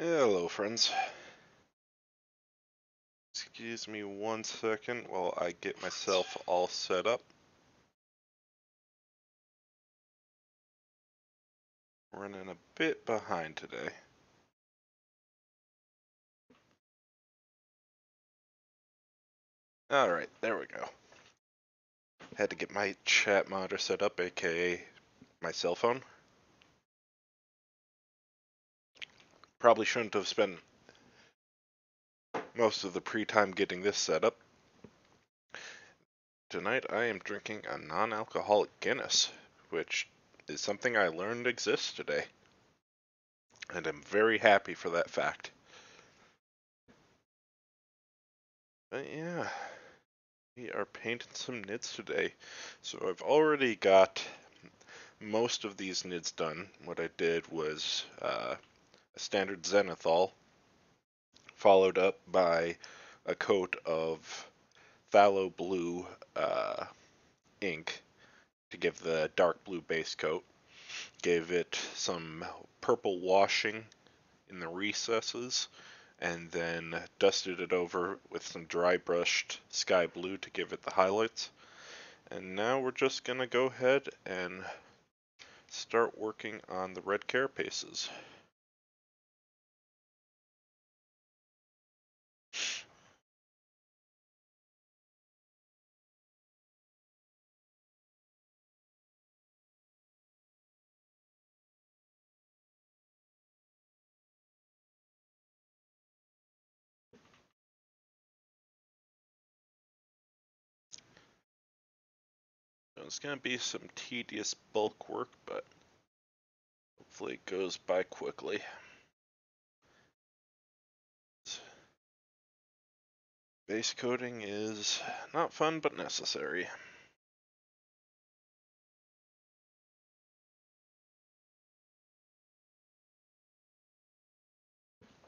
Hello, friends. Excuse me 1 second while I get myself all set up. Running a bit behind today. Alright, there we go. Had to get my chat monitor set up, aka my cell phone. Probably shouldn't have spent most of the pre-time getting this set up. Tonight I am drinking a non-alcoholic Guinness, which is something I learned exists today. And I'm very happy for that fact. But yeah, we are painting some nids today. So I've already got most of these nids done. What I did was a standard zenithal, followed up by a coat of phthalo blue ink to give the dark blue base coat. Gave it some purple washing in the recesses, and then dusted it over with some dry brushed sky blue to give it the highlights. And now we're just gonna go ahead and start working on the red carapaces. It's going to be some tedious bulk work, but hopefully it goes by quickly. Base coating is not fun, but necessary.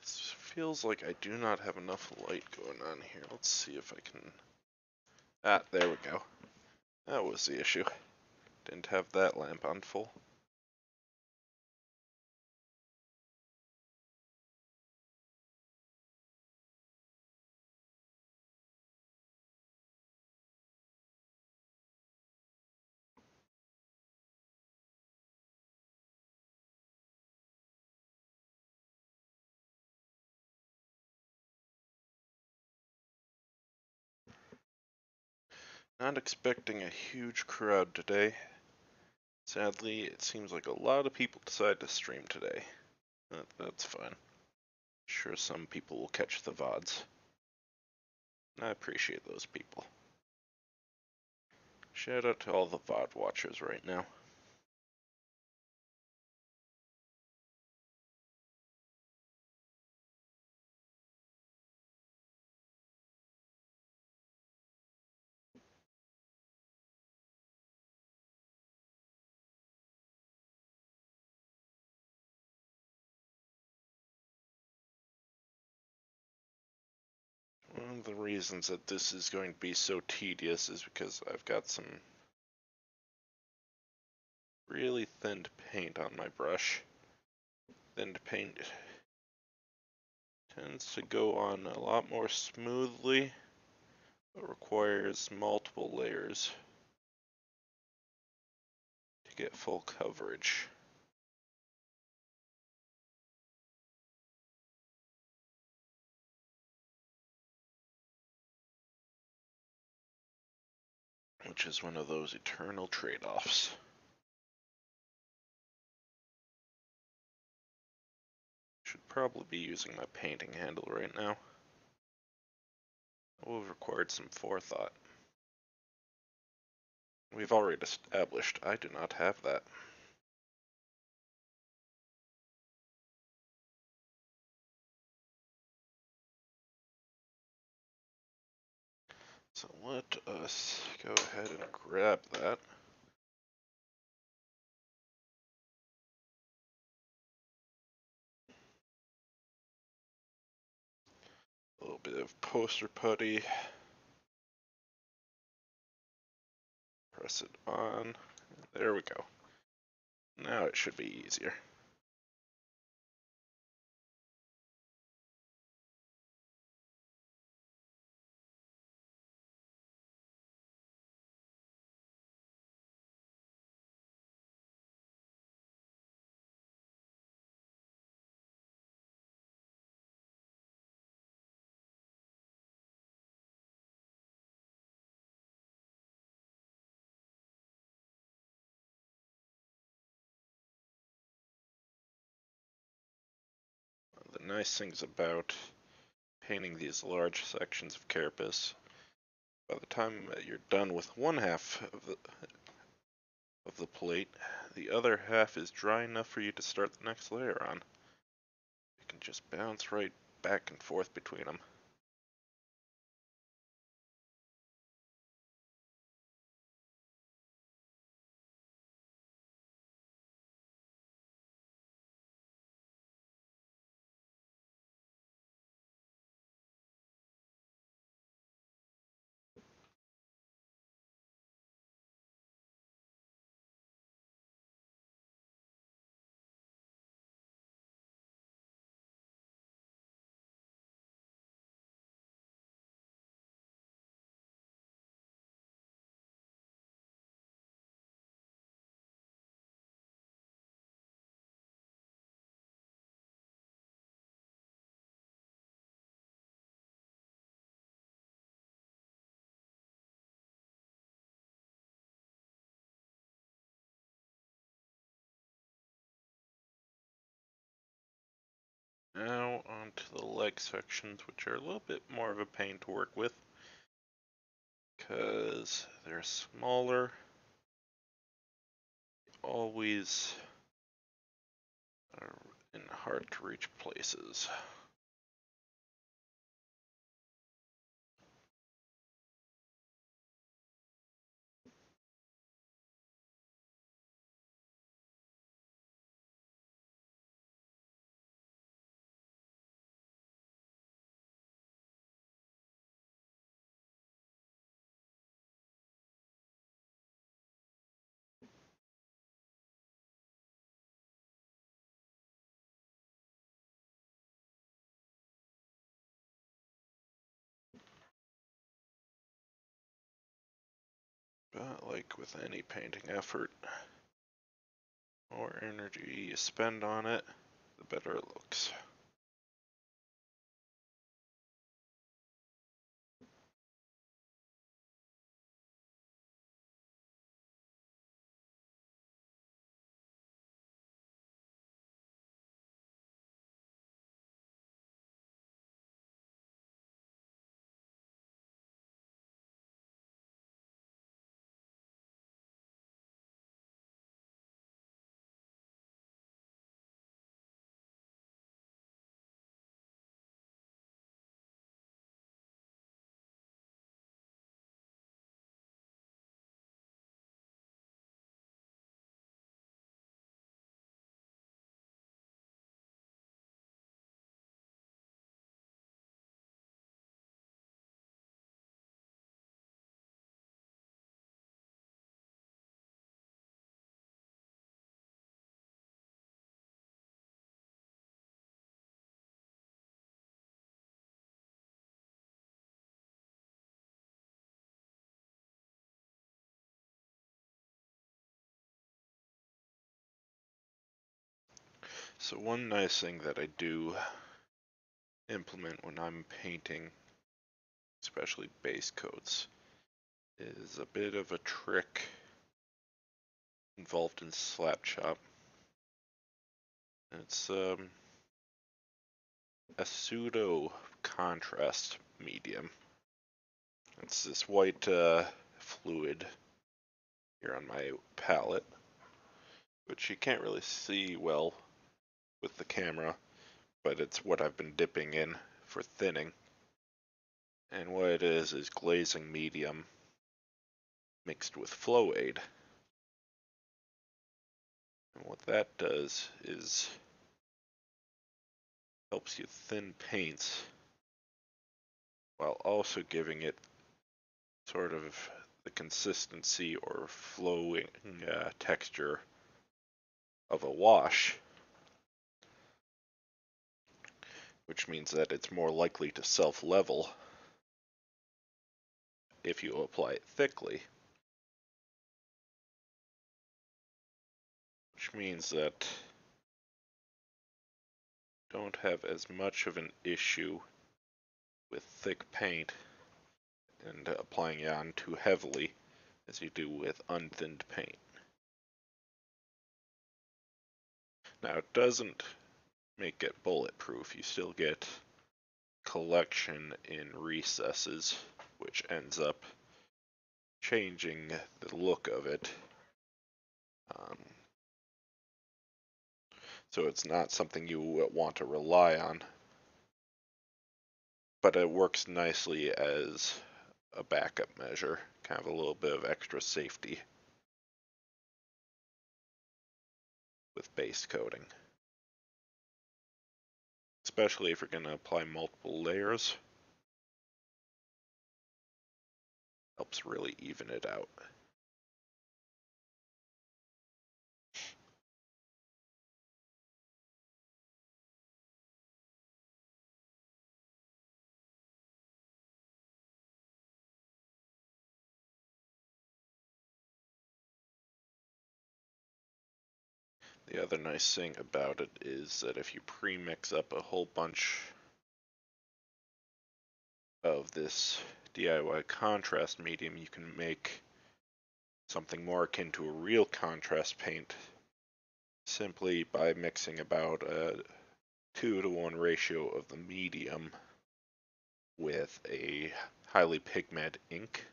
This feels like I do not have enough light going on here. Let's see if I can... Ah, there we go. That was the issue. Didn't have that lamp on full. Not expecting a huge crowd today. Sadly, it seems like a lot of people decide to stream today. That's fine. Sure, some people will catch the VODs. I appreciate those people. Shout out to all the VOD watchers right now. One of the reasons that this is going to be so tedious is because I've got some really thinned paint on my brush. Thinned paint tends to go on a lot more smoothly, but requires multiple layers to get full coverage. Which is one of those eternal trade-offs. Should probably be using my painting handle right now. That will have required some forethought. We've already established I do not have that. So let us go ahead and grab that. A little bit of poster putty. Press it on. There we go. Now it should be easier. nice things about painting these large sections of carapace, by the time that you're done with one half of the plate, the other half is dry enough for you to start the next layer on. You can just bounce right back and forth between them. Now onto the leg sections, which are a little bit more of a pain to work with, because they're smaller, always are in hard to reach places. But like with any painting effort, the more energy you spend on it, the better it looks. So one nice thing that I do implement when I'm painting, especially base coats, is a bit of a trick involved in slap chop. It's a pseudo contrast medium. It's this white fluid here on my palette, which you can't really see well with the camera, but it's what I've been dipping in for thinning. And what it is glazing medium mixed with flow aid. And what that does is helps you thin paints while also giving it sort of the consistency or flowing texture of a wash, which means that it's more likely to self-level if you apply it thickly, which means that you don't have as much of an issue with thick paint and applying it on too heavily as you do with unthinned paint. Now, it doesn't make it bulletproof. You still get collection in recesses, which ends up changing the look of it. Um, so it's not something you want to rely on, but it works nicely as a backup measure, kind of a little bit of extra safety with base coating. Especially if you're going to apply multiple layers. Helps really even it out. The other nice thing about it is that if you pre-mix up a whole bunch of this DIY contrast medium, you can make something more akin to a real contrast paint simply by mixing about a 2-to-1 ratio of the medium with a highly pigmented ink.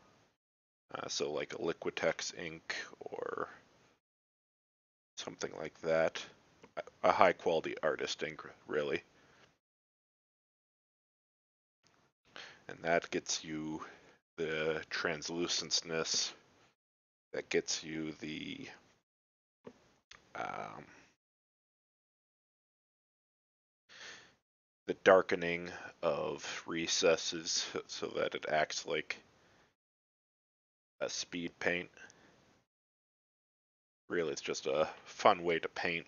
So like a Liquitex ink or something like that. A high quality artist ink, really. And that gets you the translucency, that gets you um, the darkening of recesses so that it acts like a speed paint. Really, it's just a fun way to paint.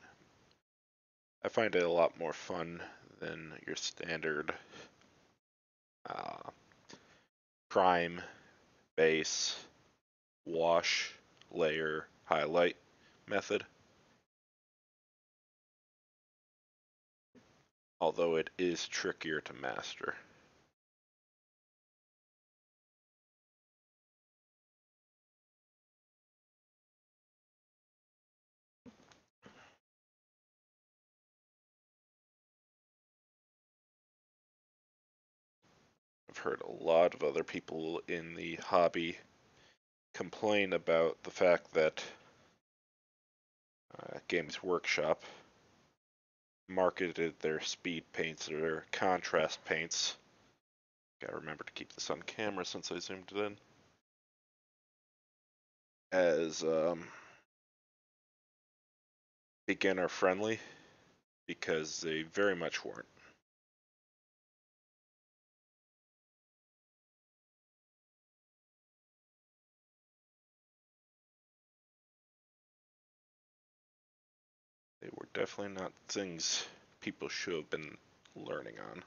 I find it a lot more fun than your standard uh, prime, base, wash, layer, highlight method. Although it is trickier to master. I've heard a lot of other people in the hobby complain about the fact that Games Workshop marketed their speed paints or their contrast paints. Gotta remember to keep this on camera since I zoomed it in. As beginner friendly, because they very much weren't. They were definitely not things people should have been learning on.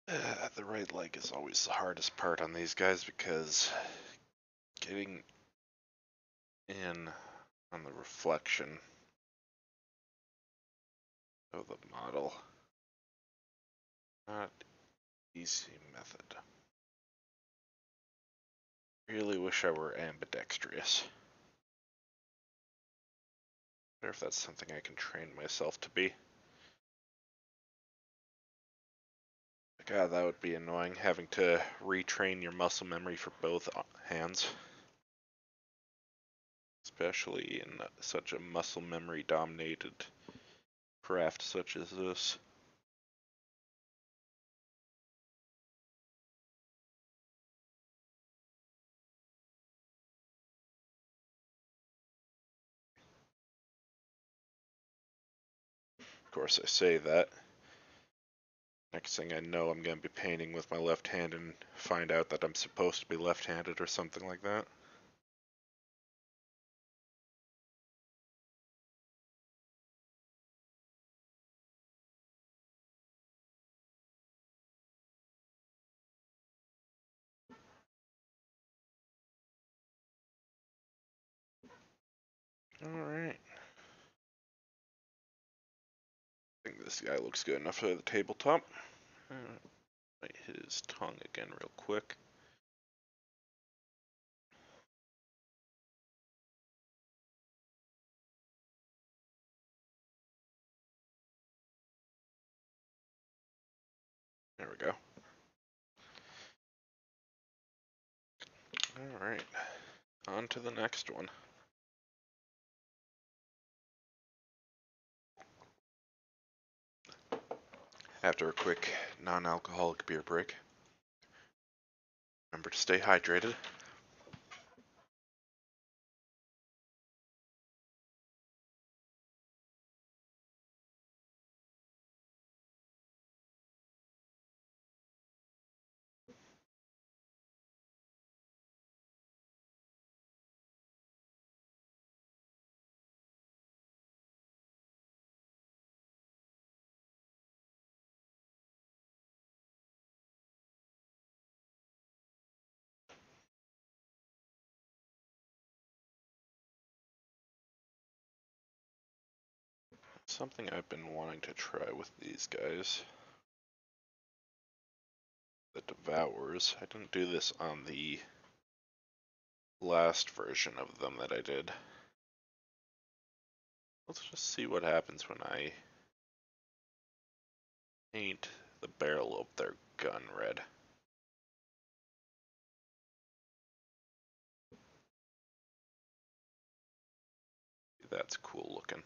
The right leg is always the hardest part on these guys because getting in on the reflection of the model, not easy method. Really wish I were ambidextrous. Wonder if that's something I can train myself to be. God, that would be annoying, having to retrain your muscle memory for both hands. Especially in such a muscle memory dominated craft such as this. Of course, I say that. Next thing I know, I'm going to be painting with my left hand and find out that I'm supposed to be left-handed or something like that. Alright. I think this guy looks good enough for the tabletop. Might hit his tongue again real quick. There we go. Alright. On to the next one. After a quick non-alcoholic beer break. Remember to stay hydrated. Something I've been wanting to try with these guys. The Devourers. I didn't do this on the last version of them that I did. Let's just see what happens when I paint the barrel of their gun red. That's cool looking.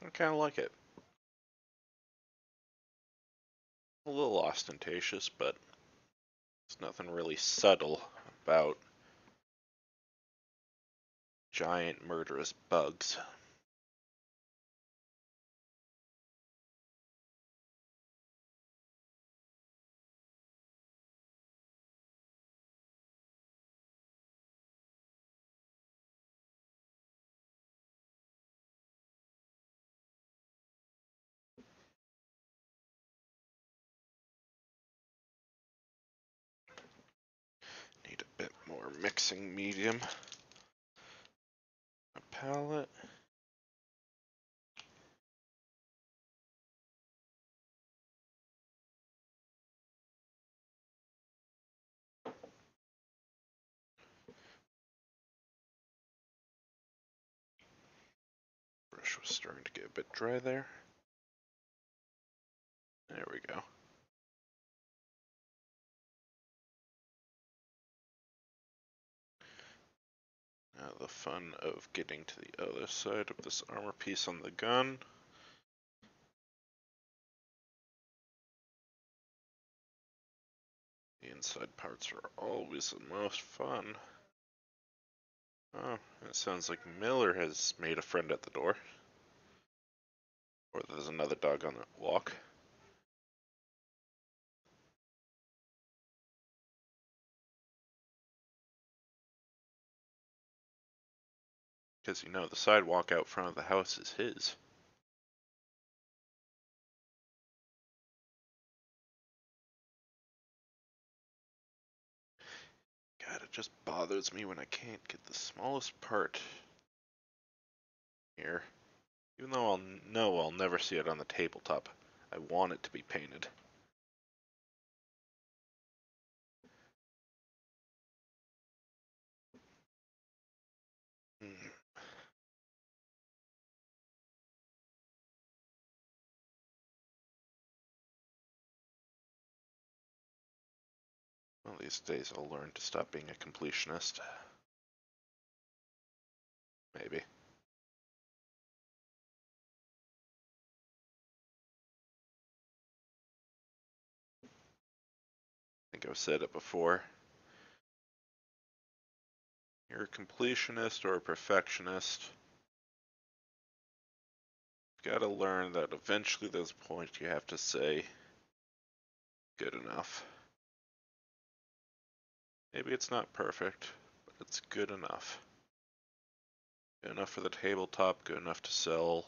I kind of like it. A little ostentatious, but there's nothing really subtle about giant murderous bugs. Need a bit more mixing medium. A palette. Brush was starting to get a bit dry there. There we go. Now the fun of getting to the other side of this armor piece on the gun. The inside parts are always the most fun. Oh, it sounds like Miller has made a friend at the door. Or there's another dog on the walk. Because you know, the sidewalk out front of the house is his. God, it just bothers me when I can't get the smallest part here. Even though I'll know I'll never see it on the tabletop. I want it to be painted. Hmm. Well, these days I'll learn to stop being a completionist. Maybe. I think I've said it before. You're a completionist or a perfectionist. You've got to learn that eventually there's a point you have to say, good enough. Maybe it's not perfect, but it's good enough. Good enough for the tabletop, good enough to sell,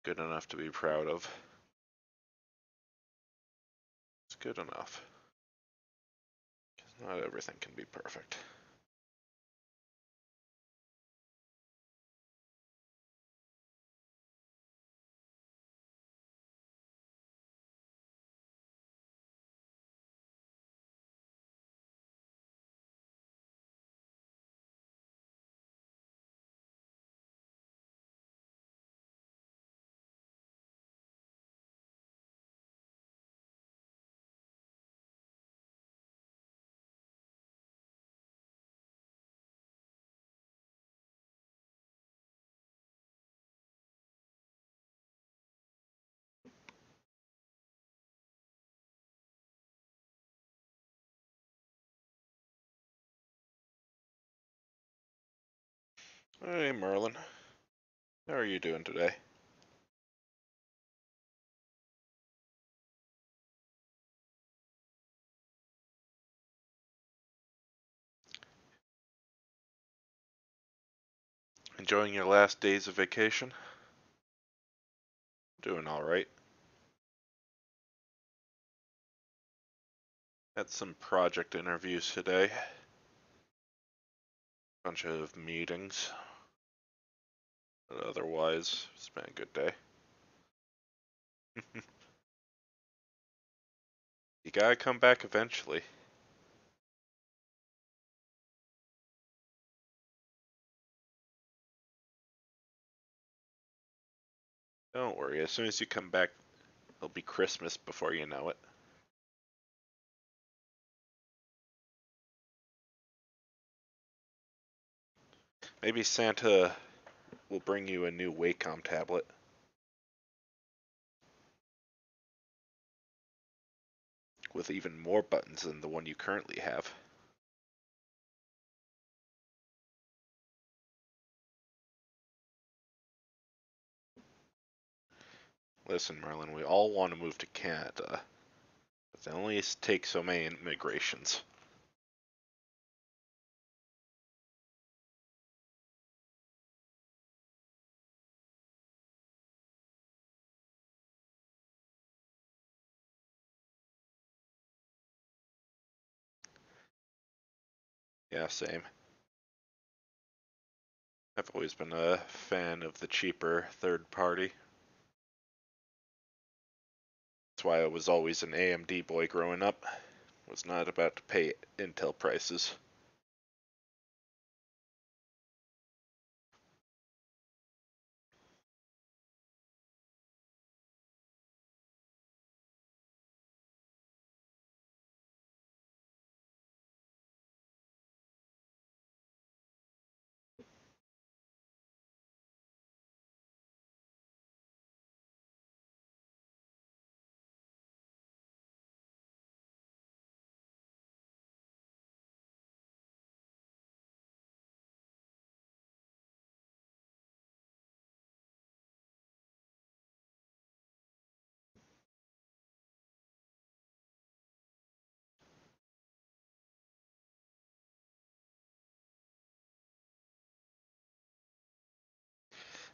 good enough to be proud of. It's good enough. Because not everything can be perfect. Hey Merlin, how are you doing today? Enjoying your last days of vacation? Doing alright. Had some project interviews today. Bunch of meetings. But otherwise, it's been a good day. You gotta come back eventually. Don't worry, as soon as you come back, it'll be Christmas before you know it. Maybe Santa we'll bring you a new Wacom tablet. With even more buttons than the one you currently have. Listen, Merlin, we all want to move to Canada, but they only take so many immigrations. Yeah, same. I've always been a fan of the cheaper third party. That's why I was always an AMD boy growing up. Was not about to pay Intel prices.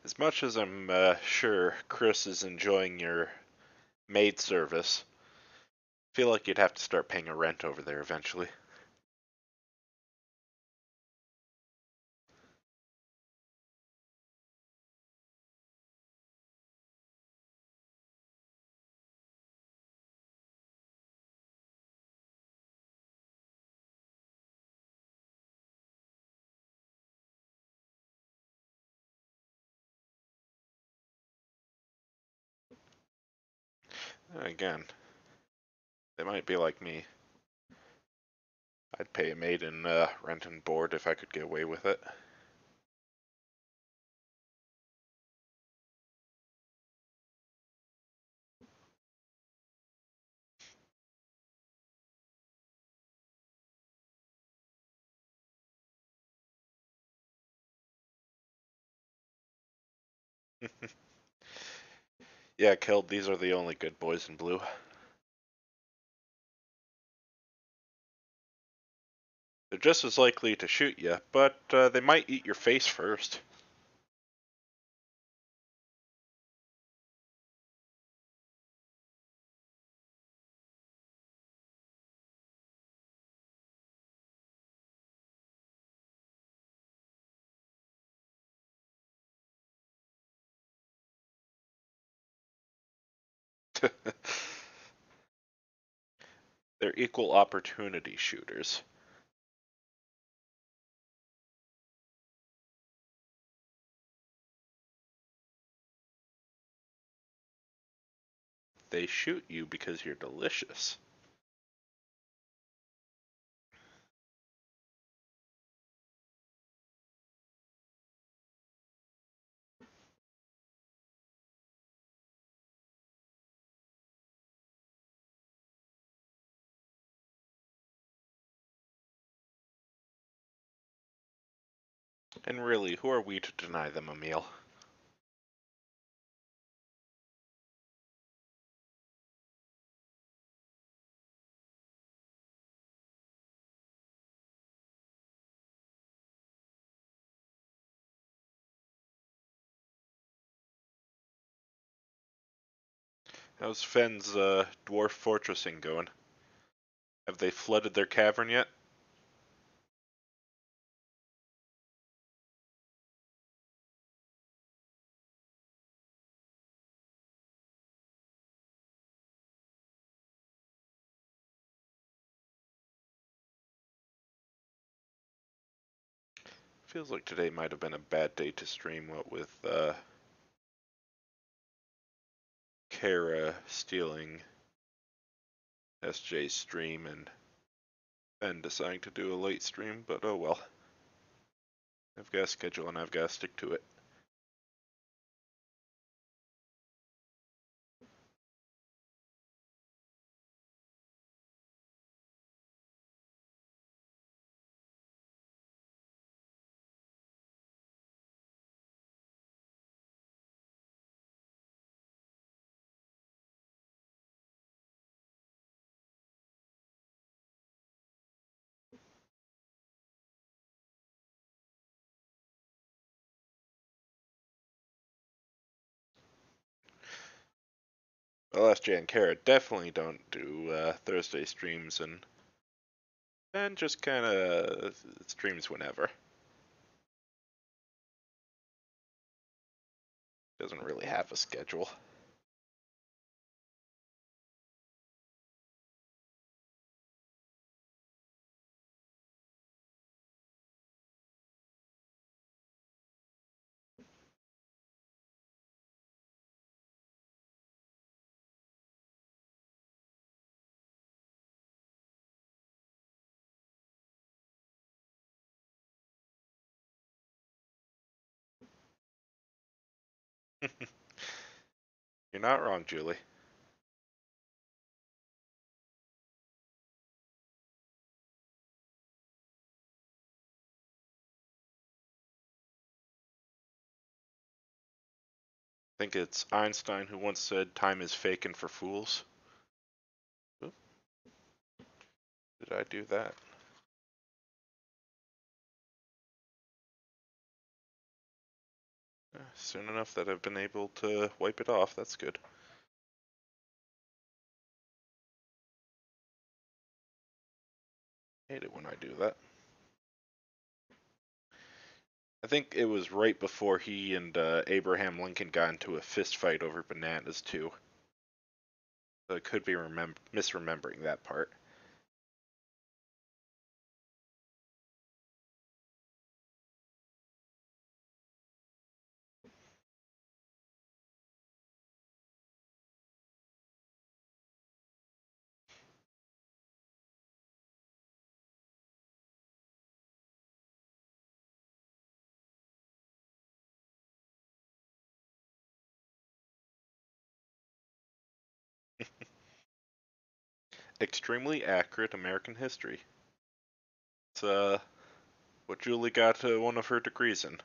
As much as I'm sure Chris is enjoying your maid service, I feel like you'd have to start paying a rent over there eventually. Again, they might be like me. I'd pay a maid and rent and board if I could get away with it. Yeah, Killed, these are the only good boys in blue. They're just as likely to shoot you, but they might eat your face first. They're equal opportunity shooters. They shoot you because you're delicious. And really, who are we to deny them a meal? How's Fenn's dwarf fortressing going? Have they flooded their cavern yet? Feels like today might have been a bad day to stream, what with Kara stealing SJ's stream and Ben deciding to do a late stream, but oh well. I've got a schedule and I've got to stick to it. Well, FJ and Kara definitely don't do Thursday streams, and just kind of streams whenever. Doesn't really have a schedule. You're not wrong, Julie. I think it's Einstein who once said time is faking for fools. Oop, did I do that? Soon enough that I've been able to wipe it off. That's good. Hate it when I do that. I think it was right before he and Abraham Lincoln got into a fist fight over bananas too. So I could be misremembering that part. Extremely accurate American history. It's what Julie got one of her degrees in.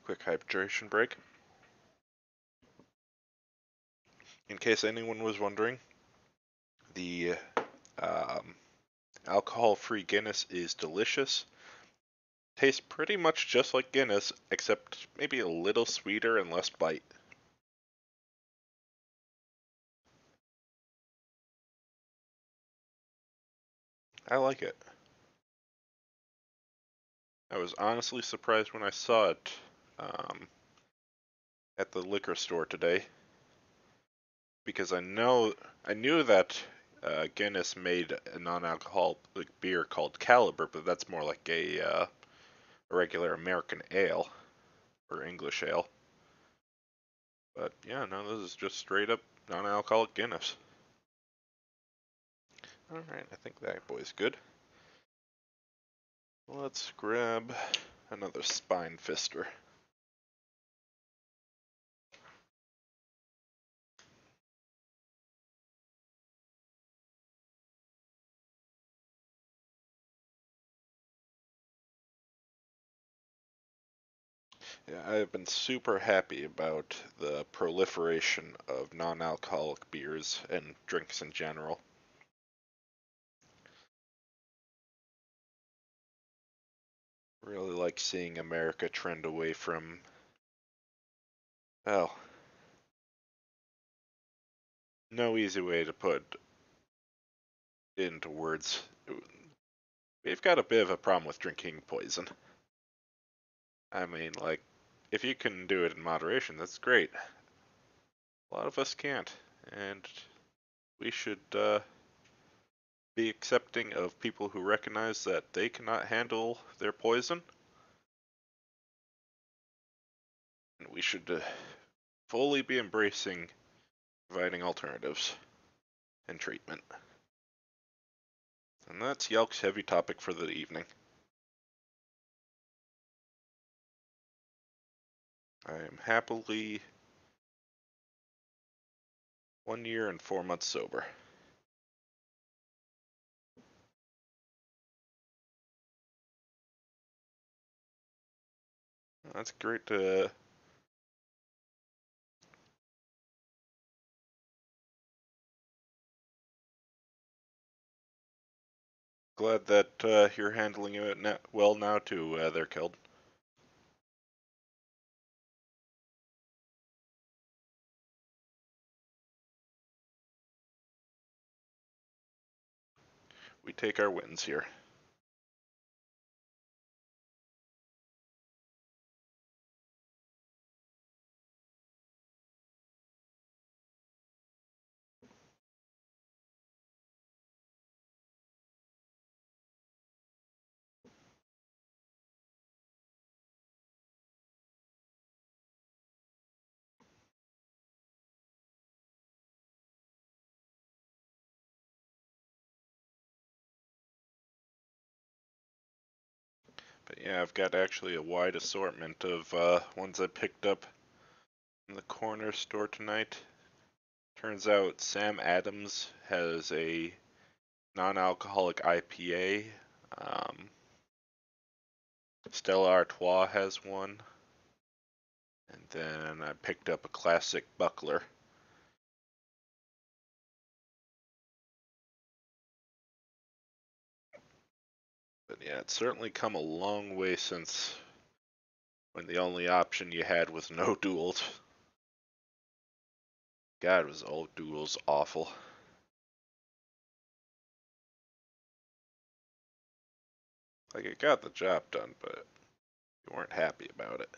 Quick hydration break. In case anyone was wondering, the um, alcohol-free Guinness is delicious. Tastes pretty much just like Guinness, except maybe a little sweeter and less bite. I like it. I was honestly surprised when I saw it um, at the liquor store today, because I knew that Guinness made a non-alcoholic beer called Caliber, but that's more like a regular American ale or English ale. But yeah, no, this is just straight up non-alcoholic Guinness. All right, I think that boy's good. Let's grab another spine fister. Yeah, I've been super happy about the proliferation of non-alcoholic beers and drinks in general. Really like seeing America trend away from, well, no easy way to put into words. We've got a bit of a problem with drinking poison. I mean, like, if you can do it in moderation, that's great. A lot of us can't, and we should be accepting of people who recognize that they cannot handle their poison. And we should fully be embracing providing alternatives and treatment. And that's Yelk's heavy topic for the evening. I am happily 1 year and 4 months sober. That's great to. Glad that you're handling it well now too, there, Keld. We take our wins here. But yeah, I've got actually a wide assortment of ones I picked up in the corner store tonight. Turns out Sam Adams has a non-alcoholic IPA. Stella Artois has one. And then I picked up a classic Buckler. But yeah, it's certainly come a long way since when the only option you had was no duels. God, was old duels awful. Like, it got the job done, but you weren't happy about it.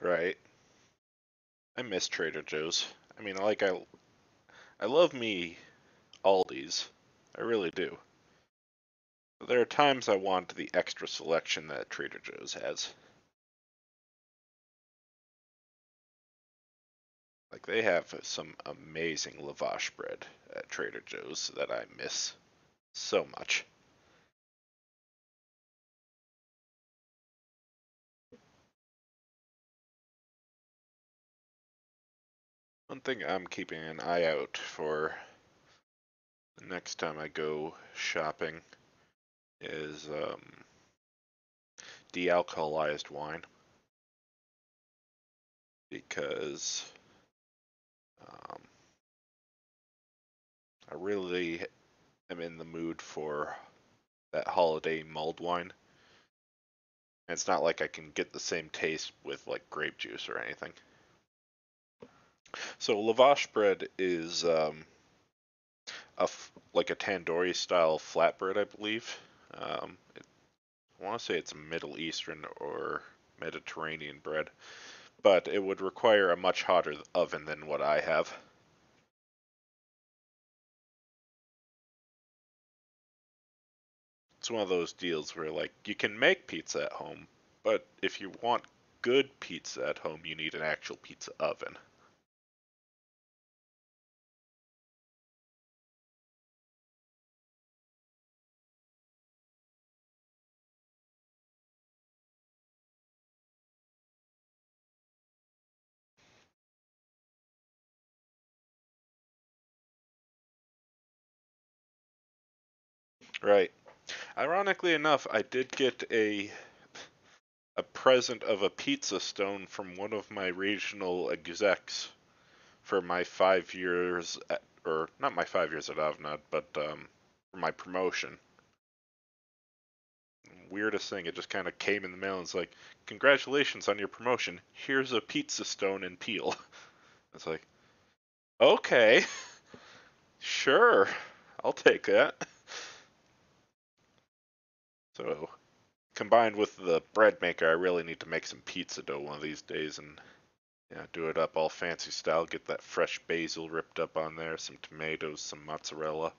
Right. I miss Trader Joe's. I mean, I love me Aldi's. I really do. But there are times I want the extra selection that Trader Joe's has. Like, they have some amazing lavash bread at Trader Joe's that I miss so much. One thing I'm keeping an eye out for the next time I go shopping is de-alcoholized wine, because um, I really am in the mood for that holiday mulled wine. And it's not like I can get the same taste with like grape juice or anything. So lavash bread is like a tandoori style flatbread, I believe. I want to say it's a Middle Eastern or Mediterranean bread, but it would require a much hotter oven than what I have. It's one of those deals where like you can make pizza at home, but if you want good pizza at home, you need an actual pizza oven. Right. Ironically enough, I did get a present of a pizza stone from one of my regional execs for my 5 years or not my 5 years at Avnod, but for my promotion. weirdest thing. It just kind of came in the mail and it's like, congratulations on your promotion. Here's a pizza stone and peel. It's like, okay, sure, I'll take that. So, combined with the bread maker, I really need to make some pizza dough one of these days and yeah, do it up all fancy style. Get that fresh basil ripped up on there, some tomatoes, some mozzarella.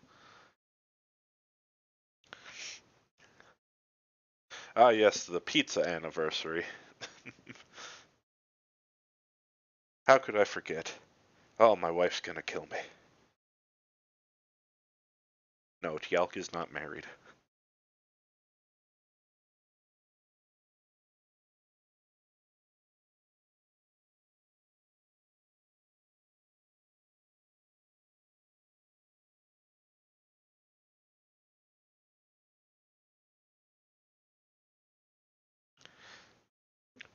Ah, yes, the pizza anniversary. How could I forget? Oh, my wife's gonna kill me. No, Tjalk is not married.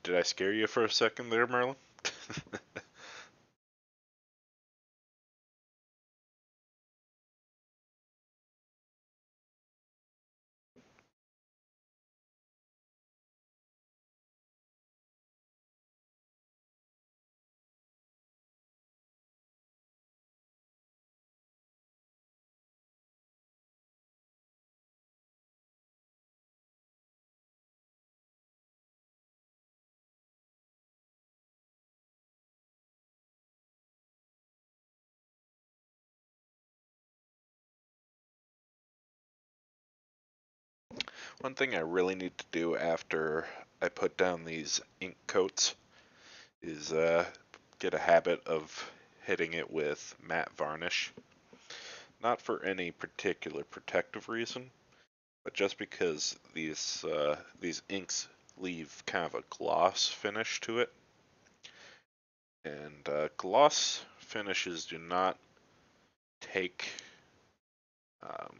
Did I scare you for a second there, Merlin? One thing I really need to do after I put down these ink coats is get a habit of hitting it with matte varnish. Not for any particular protective reason, but just because these inks leave kind of a gloss finish to it, and gloss finishes take um,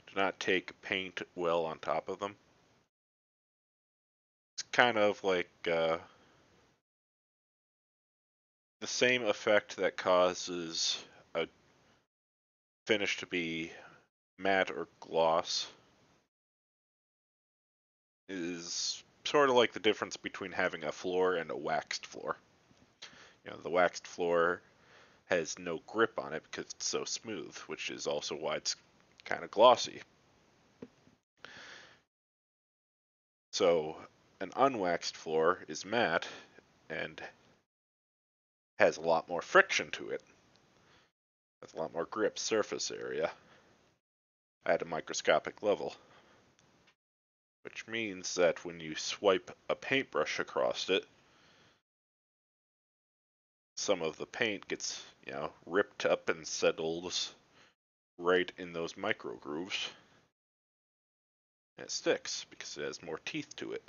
do not take paint well on top of them. It's kind of like the same effect that causes a finish to be matte or gloss is sort of like the difference between having a floor and a waxed floor. You know, the waxed floor has no grip on it because it's so smooth, which is also why it's kind of glossy. So an unwaxed floor is matte and has a lot more friction to it, has a lot more grip surface area at a microscopic level, which means that when you swipe a paintbrush across it, some of the paint gets, ripped up and settles right in those micro grooves, and it sticks because it has more teeth to it.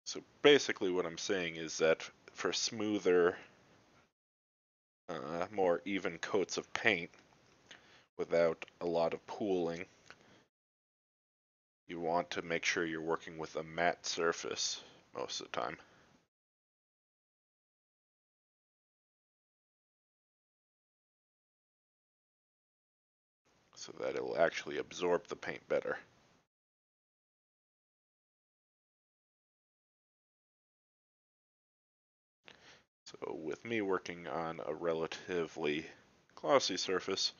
So basically what I'm saying is that for smoother, more even coats of paint without a lot of pooling, you want to make sure you're working with a matte surface most of the time. So that it'll actually absorb the paint better. So with me working on a relatively glossy surface,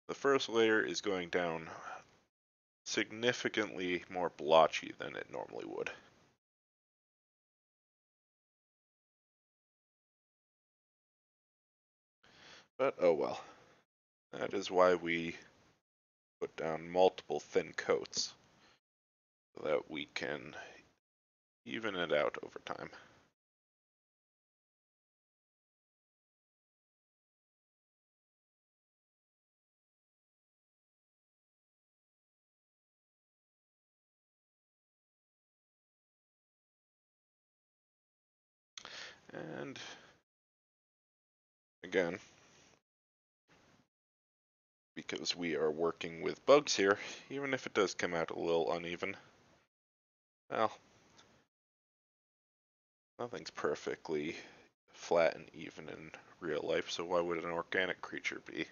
the first layer is going down significantly more blotchy than it normally would. But oh well. That is why we put down multiple thin coats, so that we can even it out over time. And again, because we are working with bugs here, even if it does come out a little uneven, well, nothing's perfectly flat and even in real life, so why would an organic creature be?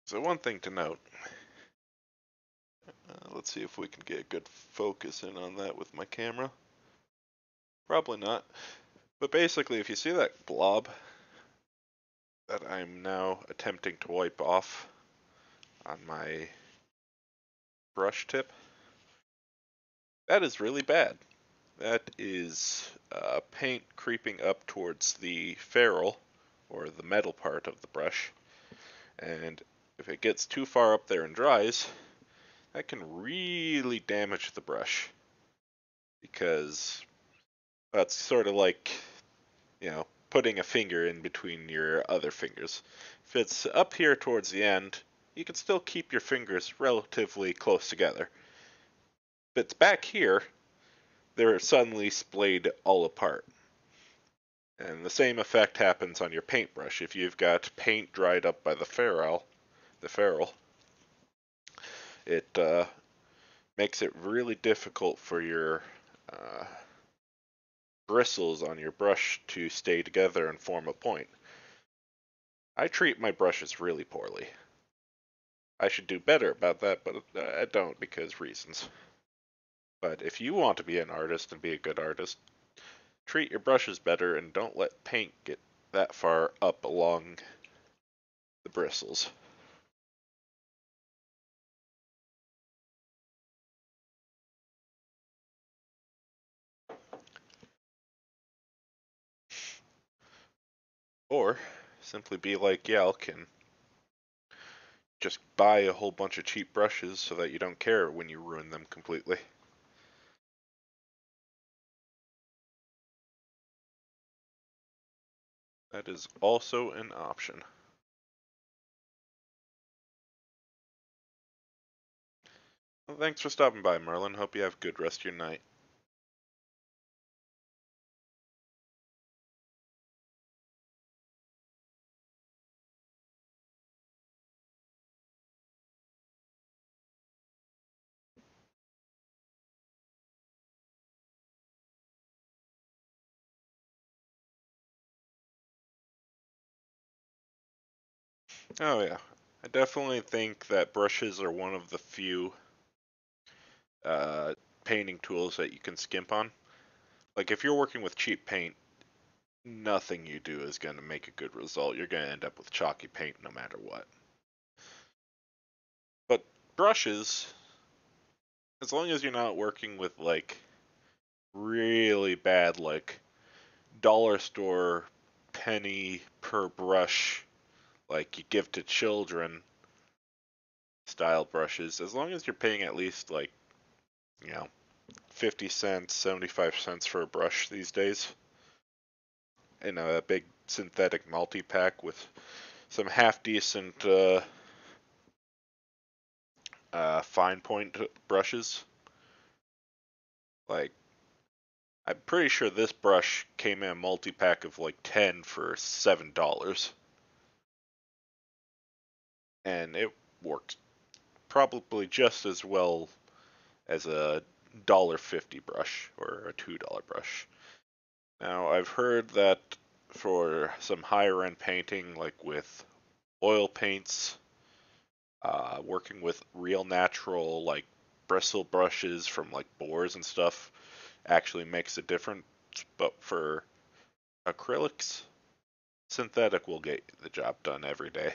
So one thing to note, let's see if we can get a good focus in on that with my camera. Probably not. But basically, if you see that blob that I'm now attempting to wipe off on my brush tip, that is really bad. That is paint creeping up towards the ferrule, or the metal part of the brush, and if it gets too far up there and dries, that can really damage the brush, because that's sort of like, putting a finger in between your other fingers. If it's up here towards the end, you can still keep your fingers relatively close together. If it's back here, they're suddenly splayed all apart. And the same effect happens on your paintbrush. If you've got paint dried up by the ferrule, it makes it really difficult for your uh, bristles on your brush to stay together and form a point. I treat my brushes really poorly. I should do better about that, but I don't because reasons. But if you want to be an artist and be a good artist, treat your brushes better and don't let paint get that far up along the bristles. Or simply be like Yelk and just buy a whole bunch of cheap brushes so that you don't care when you ruin them completely. That is also an option. Well, thanks for stopping by, Merlin. Hope you have a good rest of your night. Oh yeah, I definitely think that brushes are one of the few uh, painting tools that you can skimp on. Like if you're working with cheap paint, nothing you do is going to make a good result. You're going to end up with chalky paint no matter what. But brushes, as long as you're not working with like really bad, like dollar store penny per brush, like you give to children style brushes, as long as you're paying at least like, you know, 50 cents, 75 cents for a brush these days, in a big synthetic multi-pack with some half decent fine point brushes. Like, I'm pretty sure this brush came in a multi-pack of like 10 for $7. And it works probably just as well as a $1.50 brush or a $2 brush. Now, I've heard that for some higher end painting, like with oil paints, working with real natural, like bristle brushes from like boars and stuff, actually makes a difference. But for acrylics, synthetic will get the job done every day.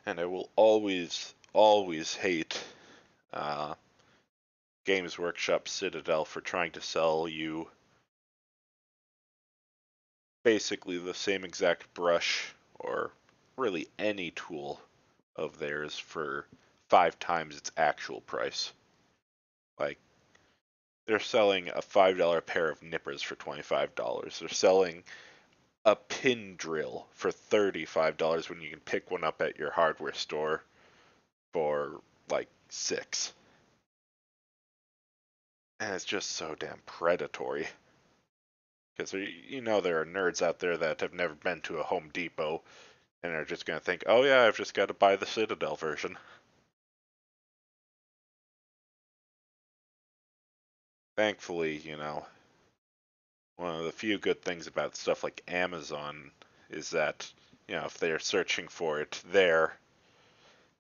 And I will always, always hate uh, Games Workshop Citadel for trying to sell you basically the same exact brush or really any tool of theirs for 5 times its actual price. Like, they're selling a $5 pair of nippers for $25. They're selling a pin drill for $35 when you can pick one up at your hardware store for like 6. And it's just so damn predatory. Because there are nerds out there that have never been to a Home Depot and are just going to think, oh yeah, I've just got to buy the Citadel version. Thankfully, one of the few good things about stuff like Amazon is that, if they're searching for it there,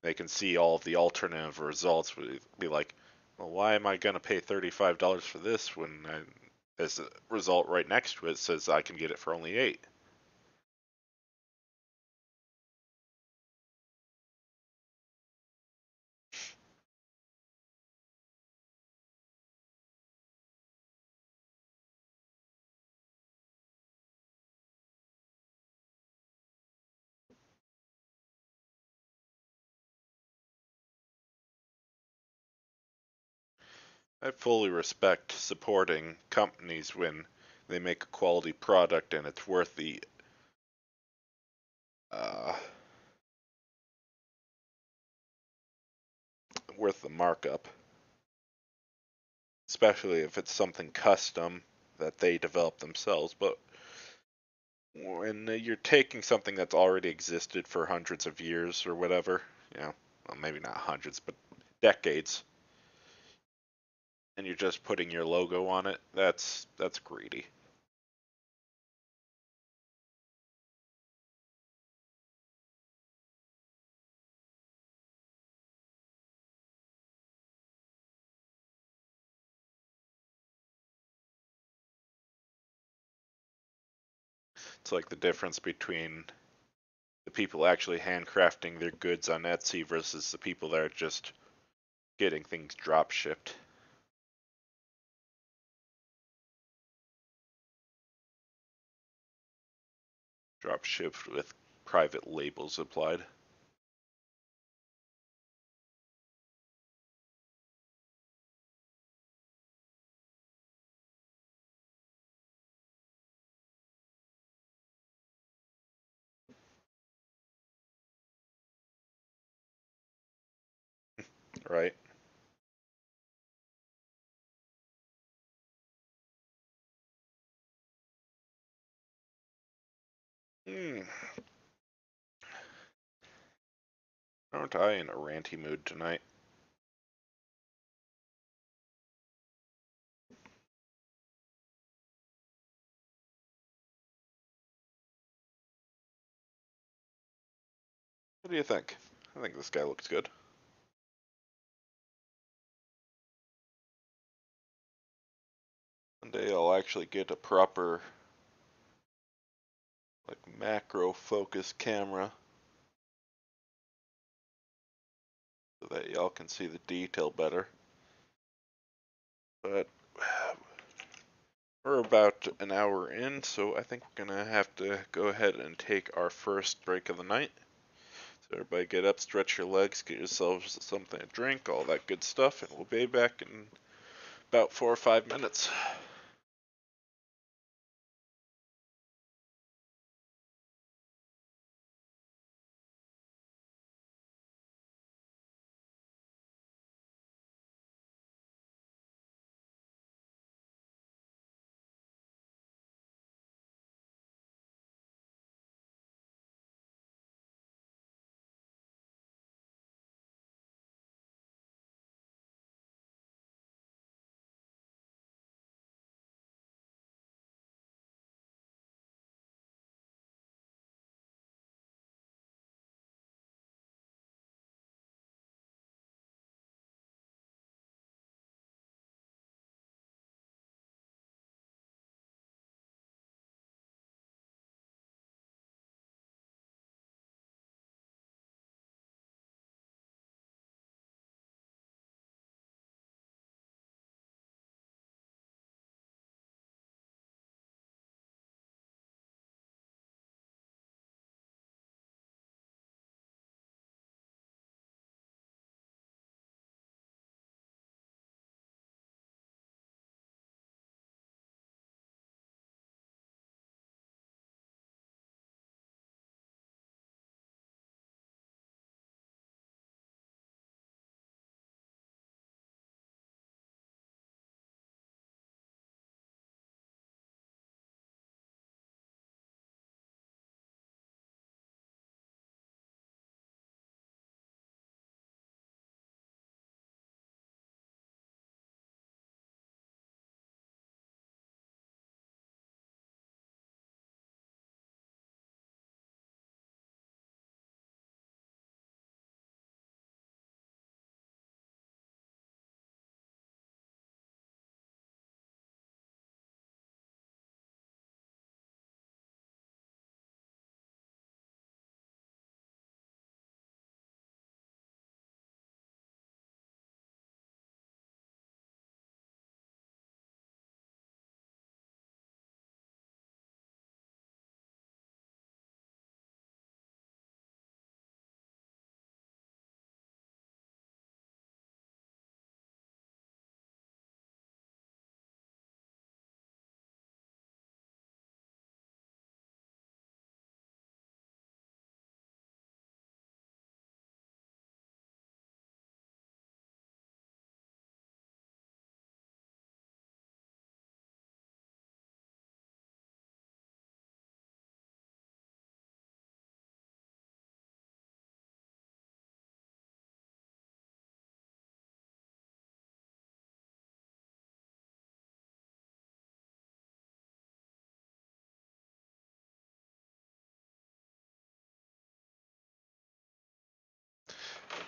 they can see all of the alternative results. Be like, well, why am I going to pay $35 for this when there's a result right next to it says I can get it for only 8? I fully respect supporting companies when they make a quality product and it's uh, worth the markup, especially if it's something custom that they develop themselves. But when you're taking something that's already existed for hundreds of years or whatever, well, maybe not hundreds, but decades, and you're just putting your logo on it, that's greedy. It's like the difference between the people actually handcrafting their goods on Etsy versus the people that are just getting things drop shipped. Drop shipped with private labels applied. Right? Hmm. Aren't I in a ranty mood tonight? What do you think? I think this guy looks good. One day I'll actually get a proper, like, macro focus camera so that y'all can see the detail better. But we're about an hour in, so I think we're gonna have to go ahead and take our first break of the night. So everybody get up, stretch your legs, get yourselves something to drink, all that good stuff, and we'll be back in about 4 or 5 minutes.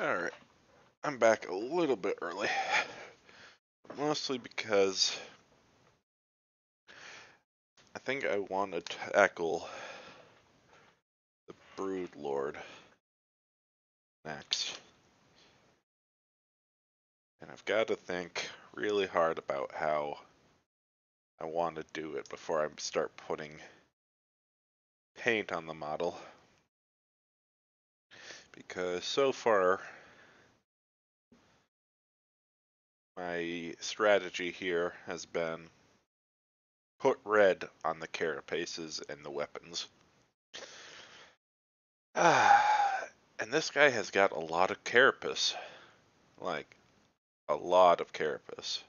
Alright, I'm back a little bit early. Mostly because I think I want to tackle the Brood Lord next. And I've got to think really hard about how I want to do it before I start putting paint on the model. Because so far, my strategy here has been put red on the carapaces and the weapons. And this guy has got a lot of carapace. Like, a lot of carapace.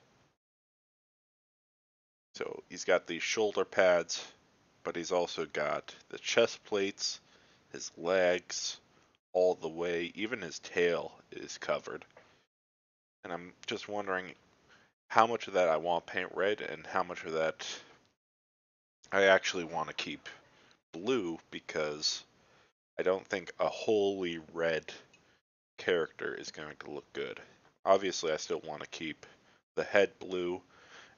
So he's got these shoulder pads, but he's also got the chest plates, his legs, all the way, even his tail is covered. And I'm just wondering how much of that I want to paint red and how much of that I actually want to keep blue, because I don't think a wholly red character is going to look good. Obviously, I still want to keep the head blue,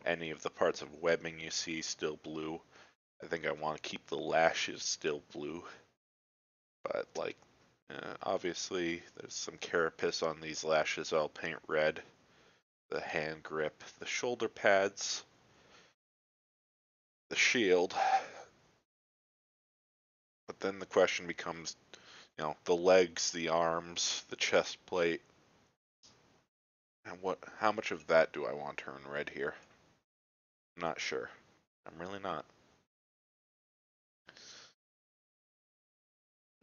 any of the parts of webbing you see still blue. I think I want to keep the lashes still blue, but like, obviously there's some carapace on these lashes I'll paint red, the hand grip, the shoulder pads, the shield. But then the question becomes, the legs, the arms, the chest plate, and how much of that do I want to turn red here? I'm not sure. I'm really not.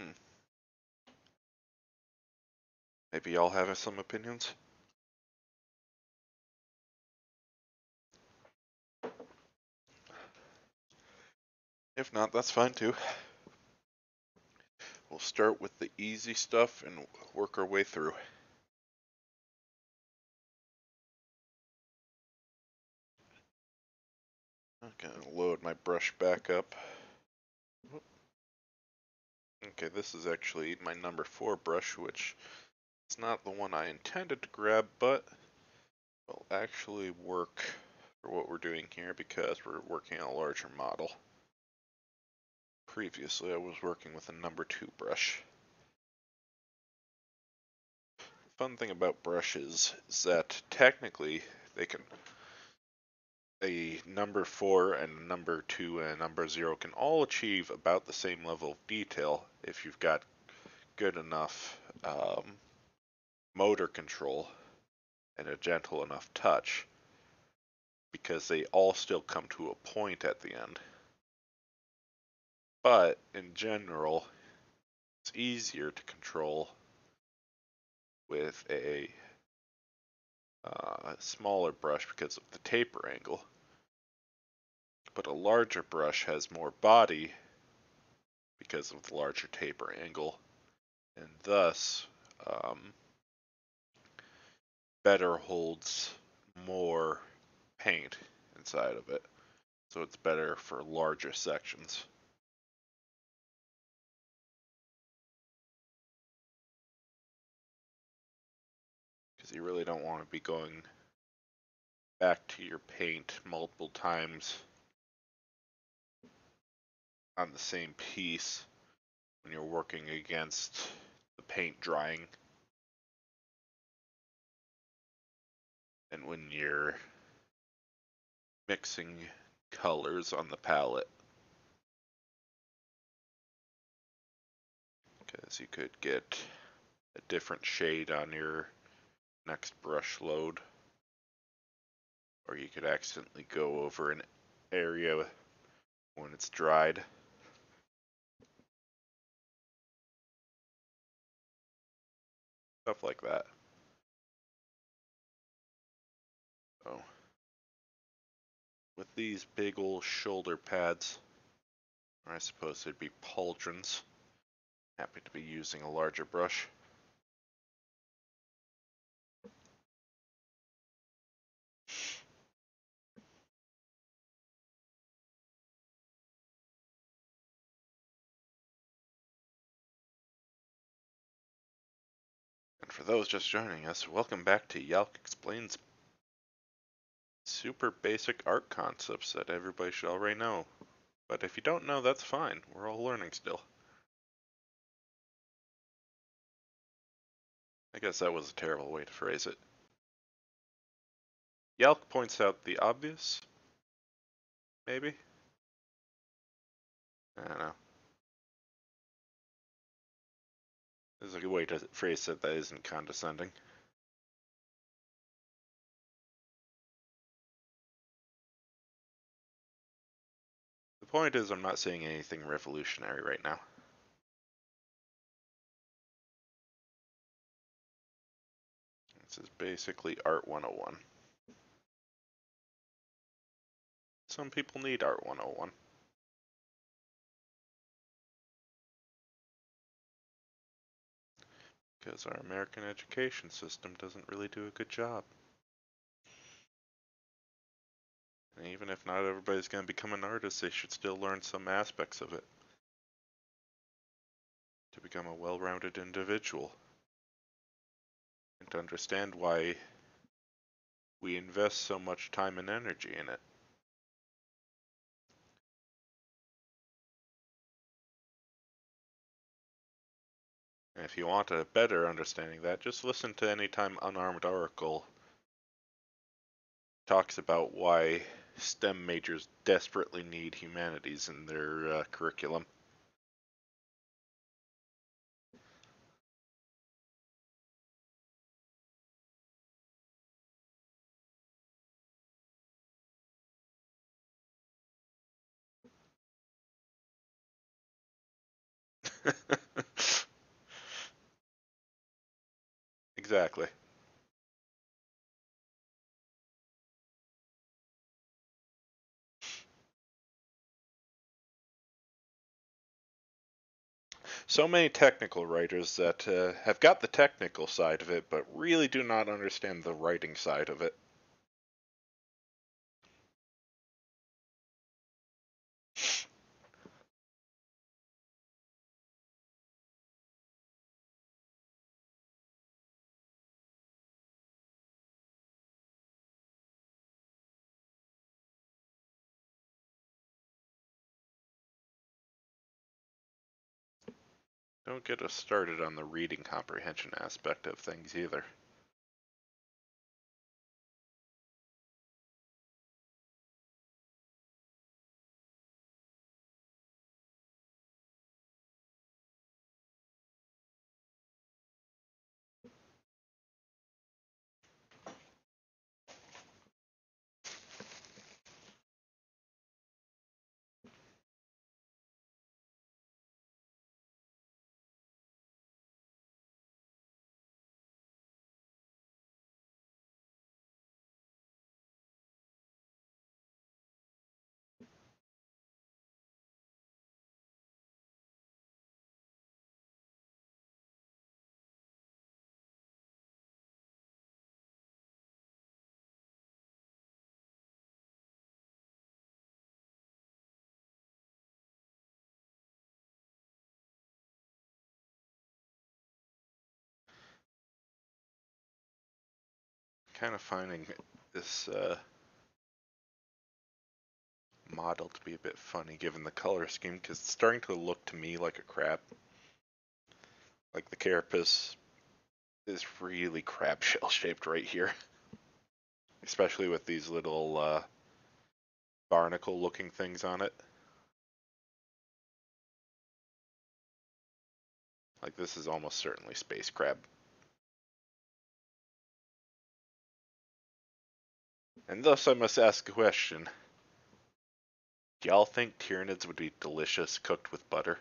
Hmm. Maybe y'all have some opinions? If not, that's fine too. We'll start with the easy stuff and work our way through. I'm gonna load my brush back up. Okay, this is actually my number 4 brush, which is not the one I intended to grab, but will actually work for what we're doing here because we're working on a larger model. Previously, I was working with a number 2 brush. The fun thing about brushes is that technically they can, a number 4 and a number 2 and a number 0 can all achieve about the same level of detail if you've got good enough motor control and a gentle enough touch, because they all still come to a point at the end. But in general, it's easier to control with a smaller brush because of the taper angle. But a larger brush has more body because of the larger taper angle, and thus better holds more paint inside of it. So it's better for larger sections. Because you really don't want to be going back to your paint multiple times on the same piece when you're working against the paint drying, and when you're mixing colors on the palette, because you could get a different shade on your next brush load, or you could accidentally go over an area when it's dried. Stuff like that. So, with these big old shoulder pads, or I suppose they'd be pauldrons, happy to be using a larger brush. And For those just joining us, welcome back to Yalk Explains super basic art concepts that everybody should already know. But if you don't know, that's fine. We're all learning still. I guess that was a terrible way to phrase it. Yalk points out the obvious? Maybe? I don't know. There's a good way to phrase it that isn't condescending. The point is, I'm not saying anything revolutionary right now. This is basically Art 101. Some people need Art 101. Because our American education system doesn't really do a good job. And even if not everybody's going to become an artist, they should still learn some aspects of it to become a well-rounded individual and to understand why we invest so much time and energy in it. And if you want a better understanding of that, just listen to any time Unarmed Oracle talks about why STEM majors desperately need humanities in their curriculum. Exactly. So many technical writers that have got the technical side of it, but really do not understand the writing side of it. Don't get us started on the reading comprehension aspect of things either. Kind of finding this model to be a bit funny given the color scheme, because it's starting to look to me like a crab. Like the carapace is really crab shell shaped right here. Especially with these little barnacle looking things on it. Like this is almost certainly space crab. And thus I must ask a question. Do y'all think Tyranids would be delicious cooked with butter?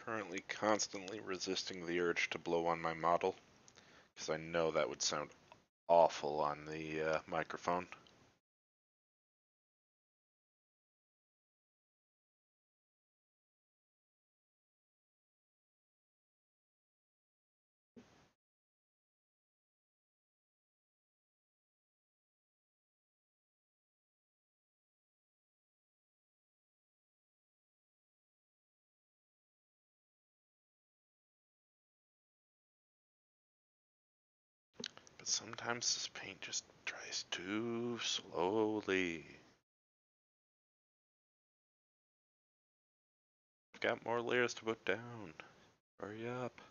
currently constantly resisting the urge to blow on my model, because I know that would sound awful on the microphone. But sometimes this paint just dries too slowly. I've got more layers to put down. Hurry up.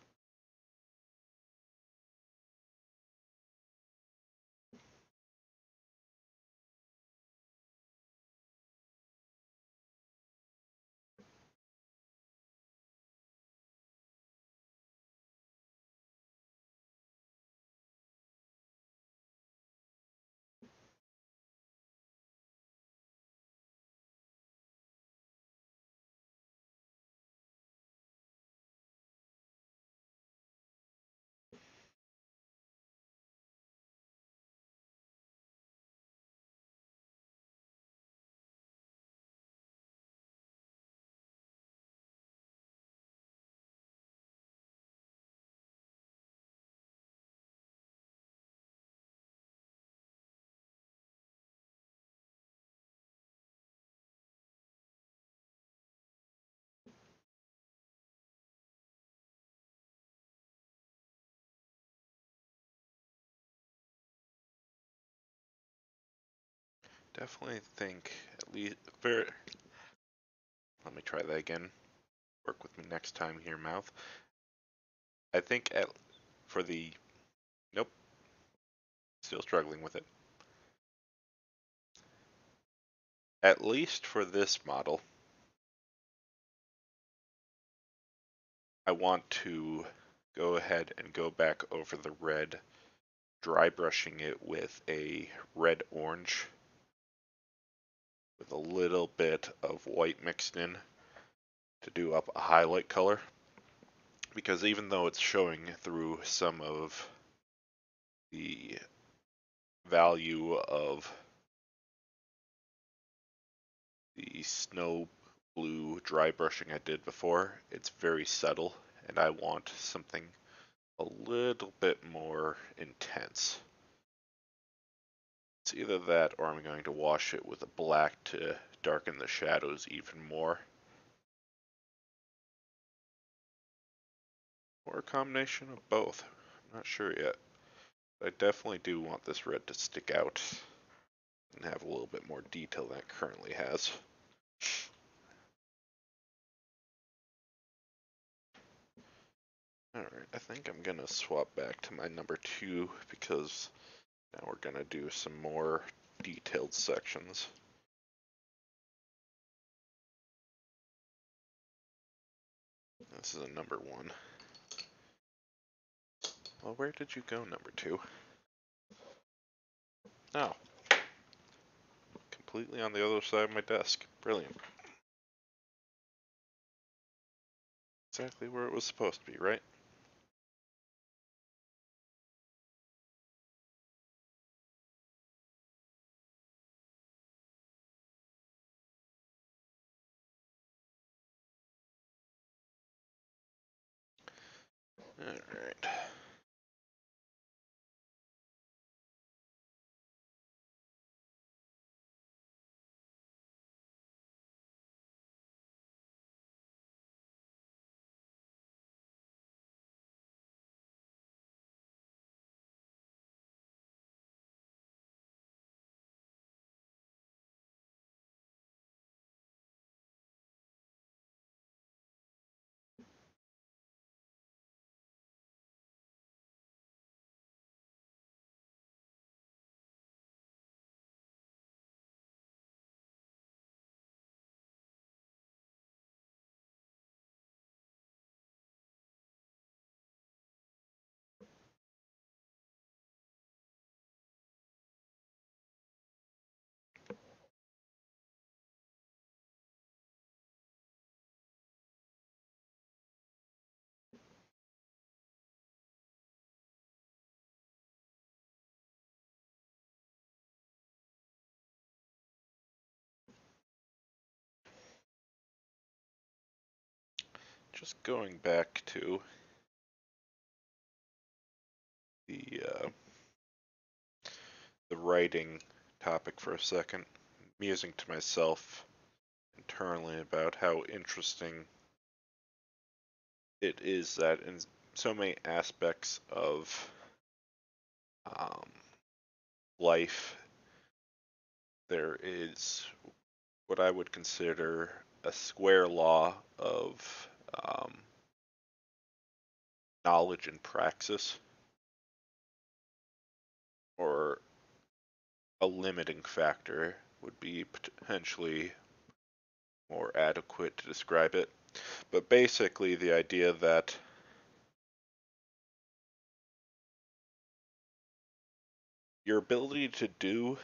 Definitely think at least very. Let me try that again. Work with me next time here, mouth. I think for the. Nope. Still struggling with it. At least for this model, I want to go ahead and go back over the red, dry brushing it with a red orange with a little bit of white mixed in to do up a highlight color. Because even though it's showing through some of the value of the snow blue dry brushing I did before, it's very subtle, and I want something a little bit more intense. It's either that or I'm going to wash it with a black to darken the shadows even more. Or a combination of both. I'm not sure yet. But I definitely do want this red to stick out and have a little bit more detail than it currently has. Alright, I think I'm going to swap back to my number 2 because now we're going to do some more detailed sections. This is a number 1. Well, where did you go, number 2? Oh, completely on the other side of my desk. Brilliant. Exactly where it was supposed to be, right? Alright. just going back to the writing topic for a second, musing to myself internally about how interesting it is that in so many aspects of um, life, there is what I would consider a square law of knowledge and praxis, or a limiting factor would be potentially more adequate to describe it. But basically, the idea that your ability to do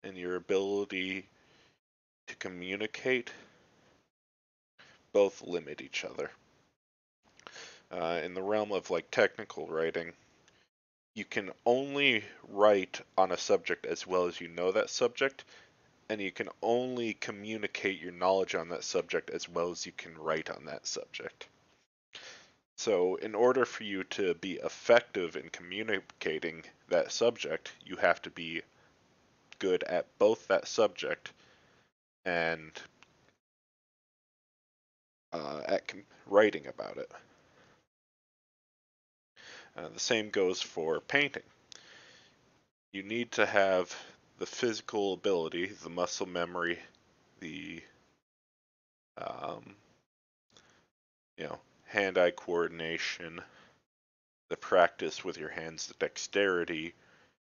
and your ability to communicate both limit each other. In the realm of like technical writing, you can only write on a subject as well as you know that subject, and you can only communicate your knowledge on that subject as well as you can write on that subject. So, in order for you to be effective in communicating that subject, you have to be good at both that subject and at writing about it. The same goes for painting. You need to have the physical ability, the muscle memory, the um, hand-eye coordination, the practice with your hands, the dexterity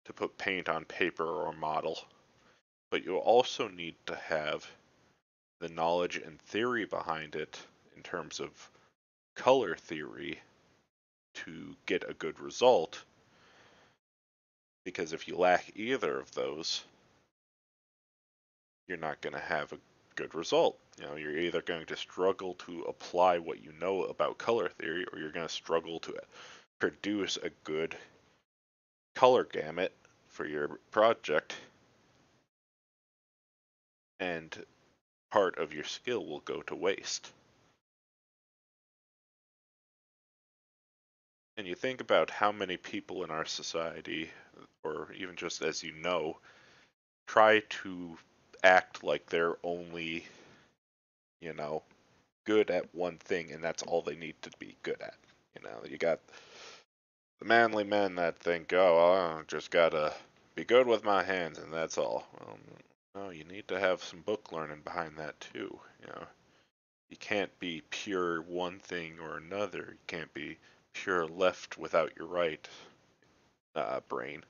to put paint on paper or model. But you also need to have the knowledge and theory behind it in terms of color theory to get a good result. Because if you lack either of those, you're not going to have a good result. You're either going to struggle to apply what you know about color theory, or you're going to struggle to produce a good color gamut for your project, and part of your skill will go to waste. And you think about how many people in our society, or even just as you know, try to act like they're only, you know, good at one thing and that's all they need to be good at. You got the manly men that think, oh, I just gotta be good with my hands and that's all. Well, no, you need to have some book learning behind that too. You can't be pure one thing or another. You can't be pure left without your right brain.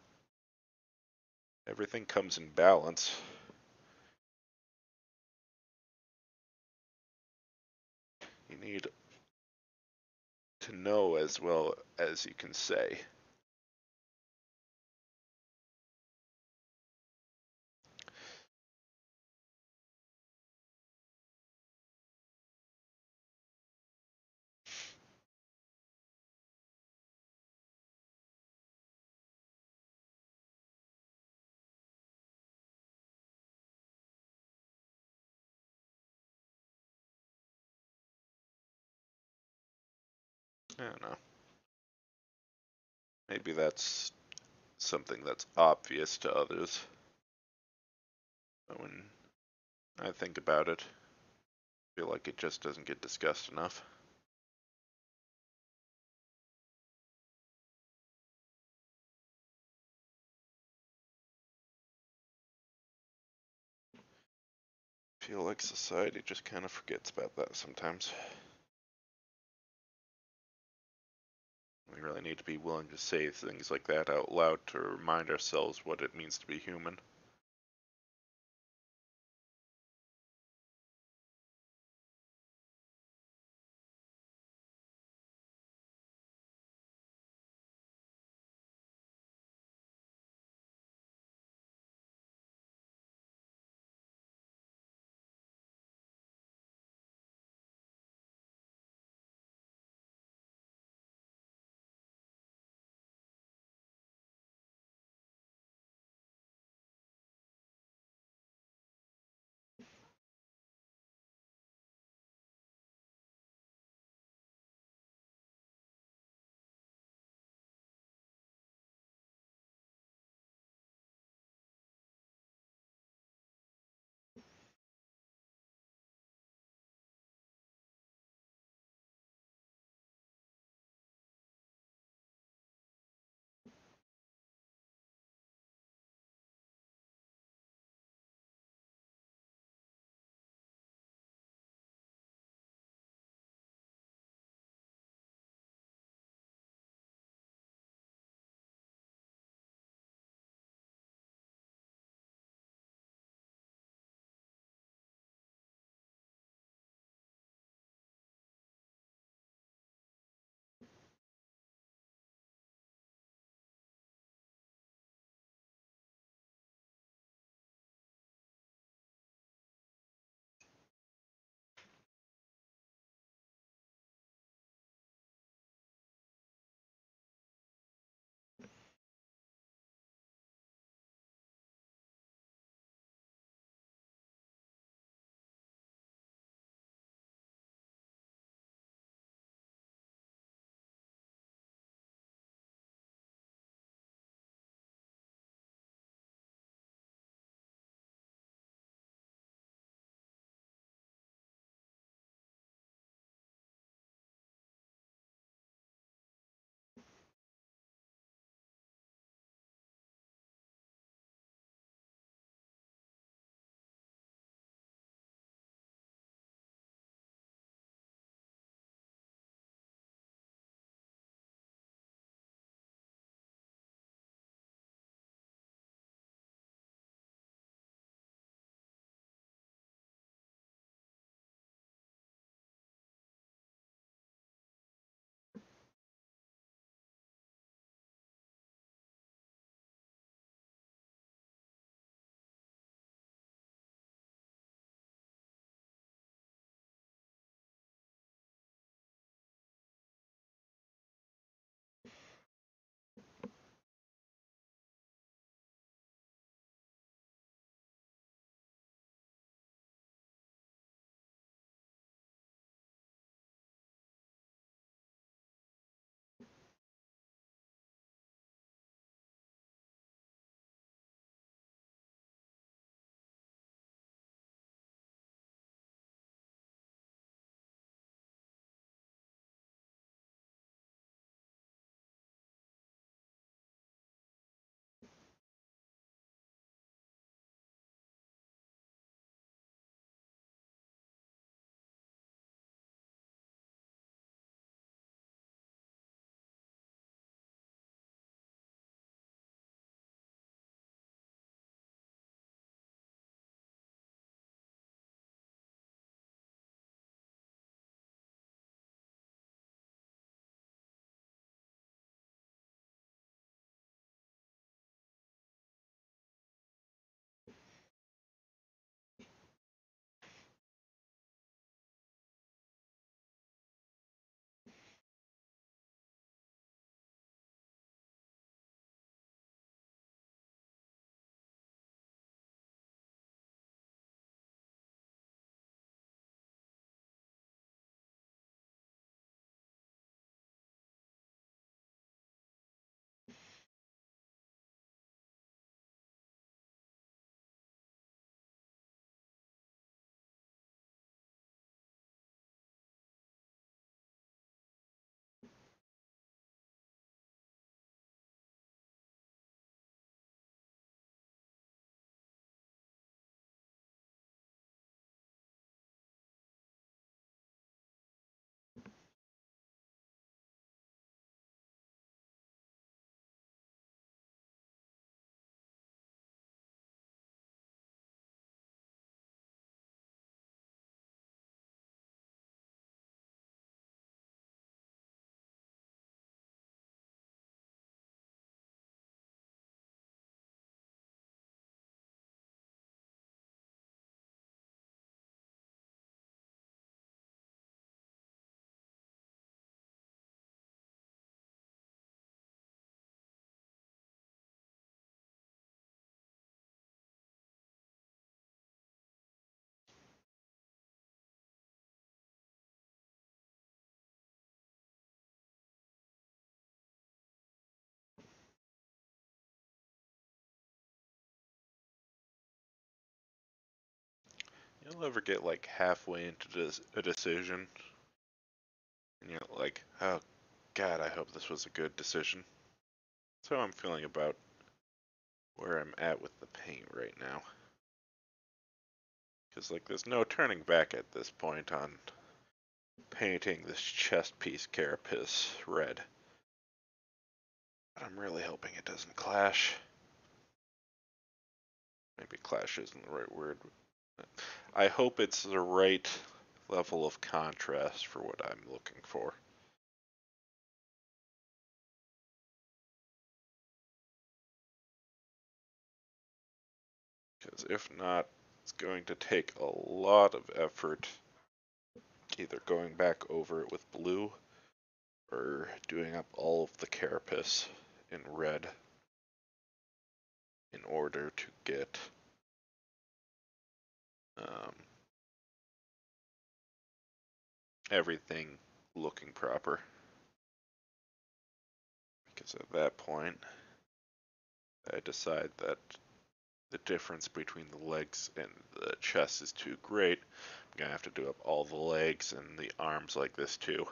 Everything comes in balance. You need to know as well as you can say. I don't know. Maybe that's something that's obvious to others. But when I think about it, I feel like it just doesn't get discussed enough. I feel like society just kind of forgets about that sometimes. We really need to be willing to say things like that out loud to remind ourselves what it means to be human. You'll ever get like halfway into a decision, and you're like, oh God, I hope this was a good decision. That's how I'm feeling about where I'm at with the paint right now. Because like there's no turning back at this point on painting this chest piece carapace red. But I'm really hoping it doesn't clash. Maybe clash isn't the right word. I hope it's the right level of contrast for what I'm looking for. Because if not, it's going to take a lot of effort either going back over it with blue or doing up all of the carapace in red in order to get um, everything looking proper. Because at that point, I decide that the difference between the legs and the chest is too great. I'm gonna have to do up all the legs and the arms like this too.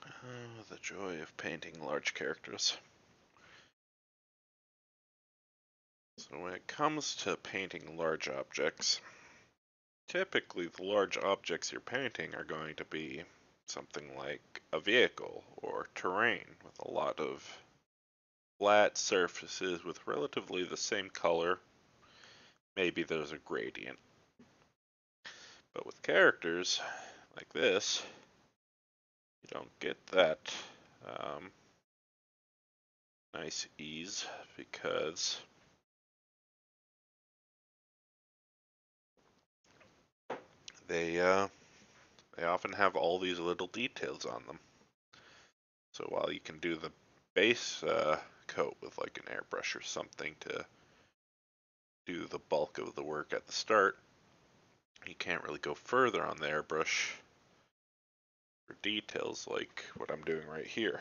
Oh, the joy of painting large characters. So when it comes to painting large objects, typically the large objects you're painting are going to be something like a vehicle or terrain with a lot of flat surfaces with relatively the same color. Maybe there's a gradient. But with characters like this, you don't get that um, nice ease because they they often have all these little details on them. So while you can do the base coat with like an airbrush or something to do the bulk of the work at the start, you can't really go further on the airbrush for details like what I'm doing right here.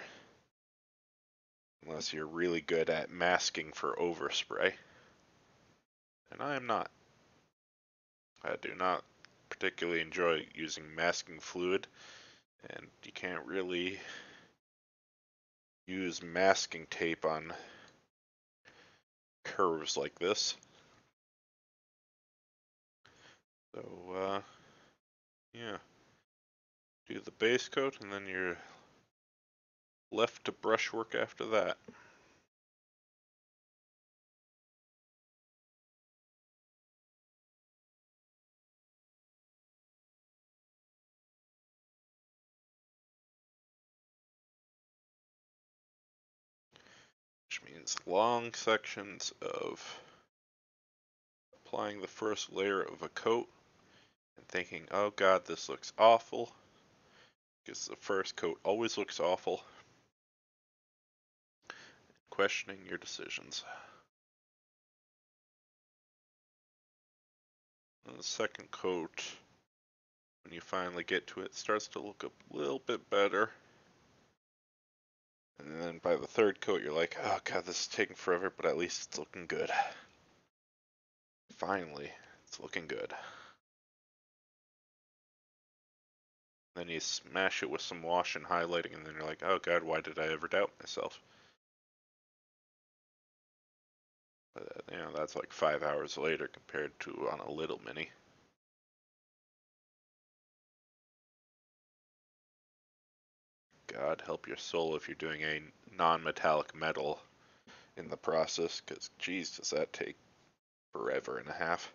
Unless you're really good at masking for overspray. And I am not. I do not particularly enjoy using masking fluid, and you can't really use masking tape on curves like this. So, yeah, do the base coat and then you're left to brushwork after that. Which means long sections of applying the first layer of a coat and thinking, oh god, this looks awful, because the first coat always looks awful, questioning your decisions. And the second coat, when you finally get to it, starts to look a little bit better. And then by the third coat, you're like, oh god, this is taking forever, but at least it's looking good. Finally, it's looking good. Then you smash it with some wash and highlighting, and then you're like, oh god, why did I ever doubt myself? But, that's like 5 hours later compared to on a little mini. God help your soul if you're doing a non-metallic metal in the process, because geez, does that take forever and a half.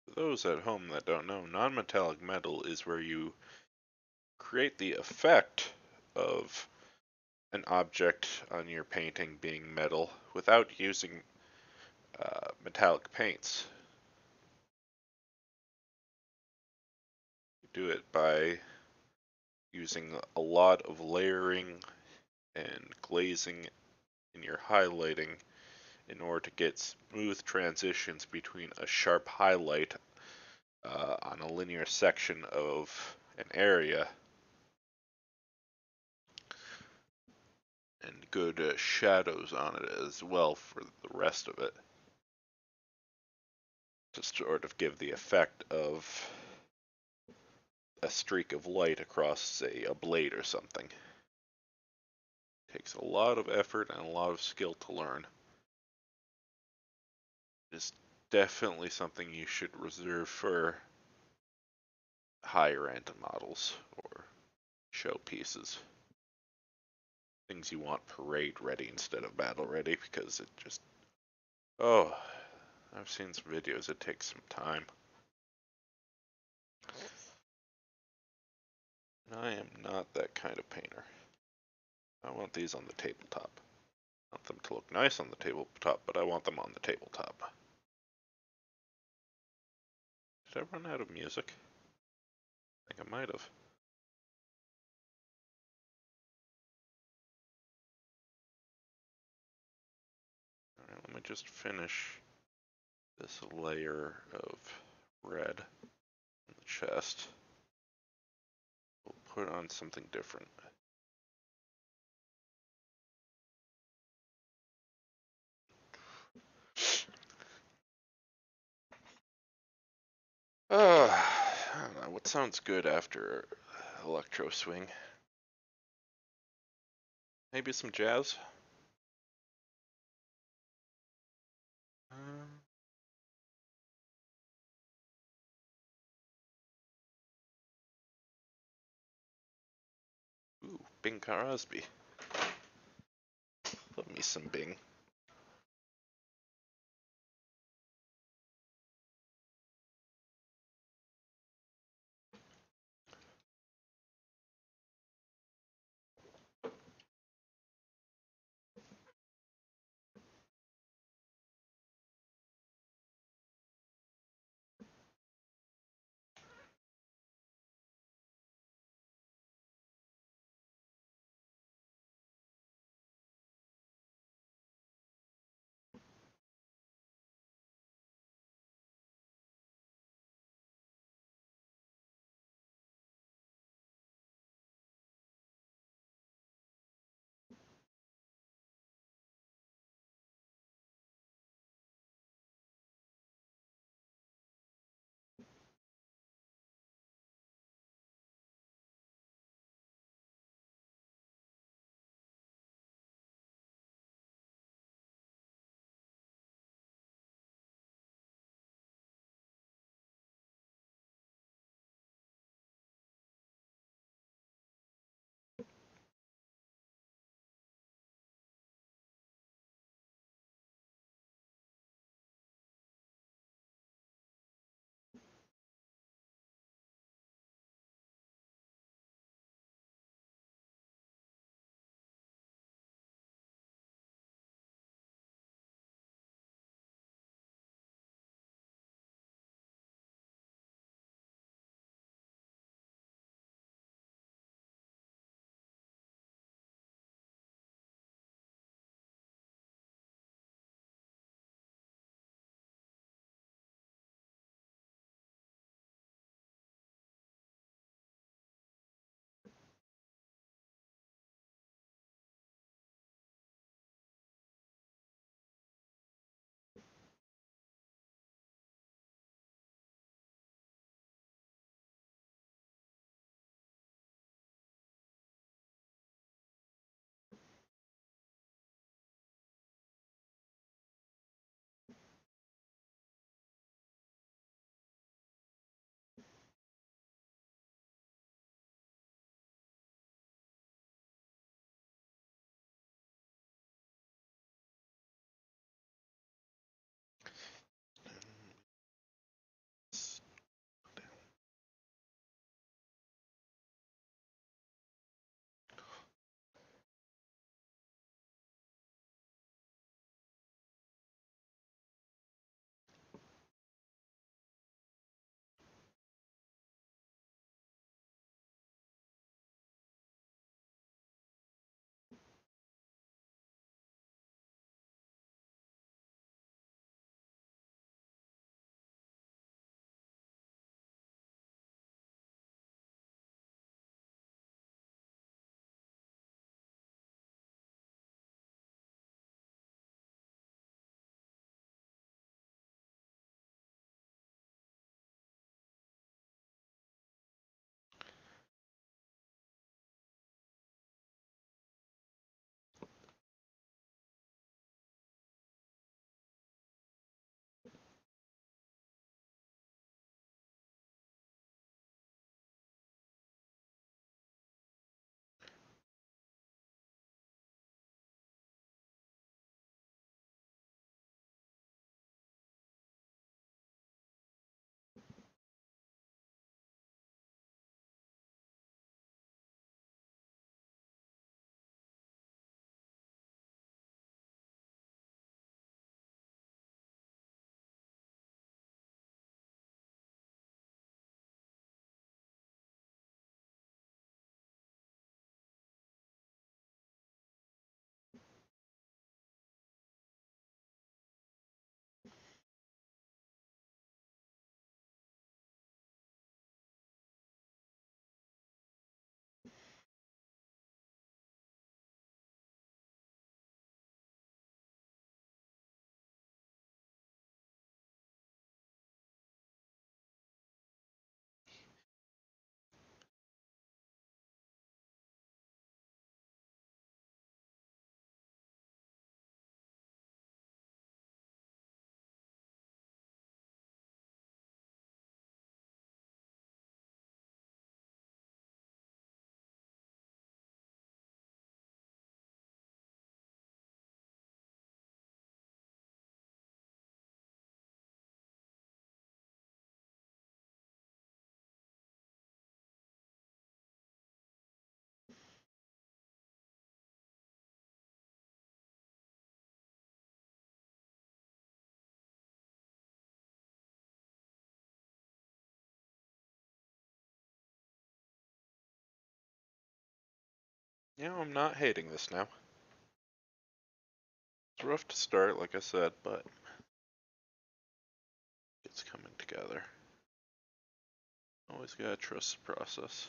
For those at home that don't know, non-metallic metal is where you create the effect of an object on your painting being metal without using metallic paints. You do it by using a lot of layering and glazing in your highlighting in order to get smooth transitions between a sharp highlight on a linear section of an area and good shadows on it as well for the rest of it, to sort of give the effect of a streak of light across, say, a blade or something. Takes a lot of effort and a lot of skill to learn. It's definitely something you should reserve for higher end models or show pieces. Things you want parade ready instead of battle ready, because it just, oh, I've seen some videos, it takes some time. And I am not that kind of painter. I want these on the tabletop. I want them to look nice on the tabletop, but I want them on the tabletop. Did I run out of music? I think I might have. Alright, let me just finish this layer of red in the chest. We'll put on something different. I don't know, what sounds good after electro swing? Maybe some jazz? Um, Ooh, Bing Crosby. Love me some Bing. I'm not hating this now. It's rough to start, like I said, but it's coming together. Always gotta trust the process.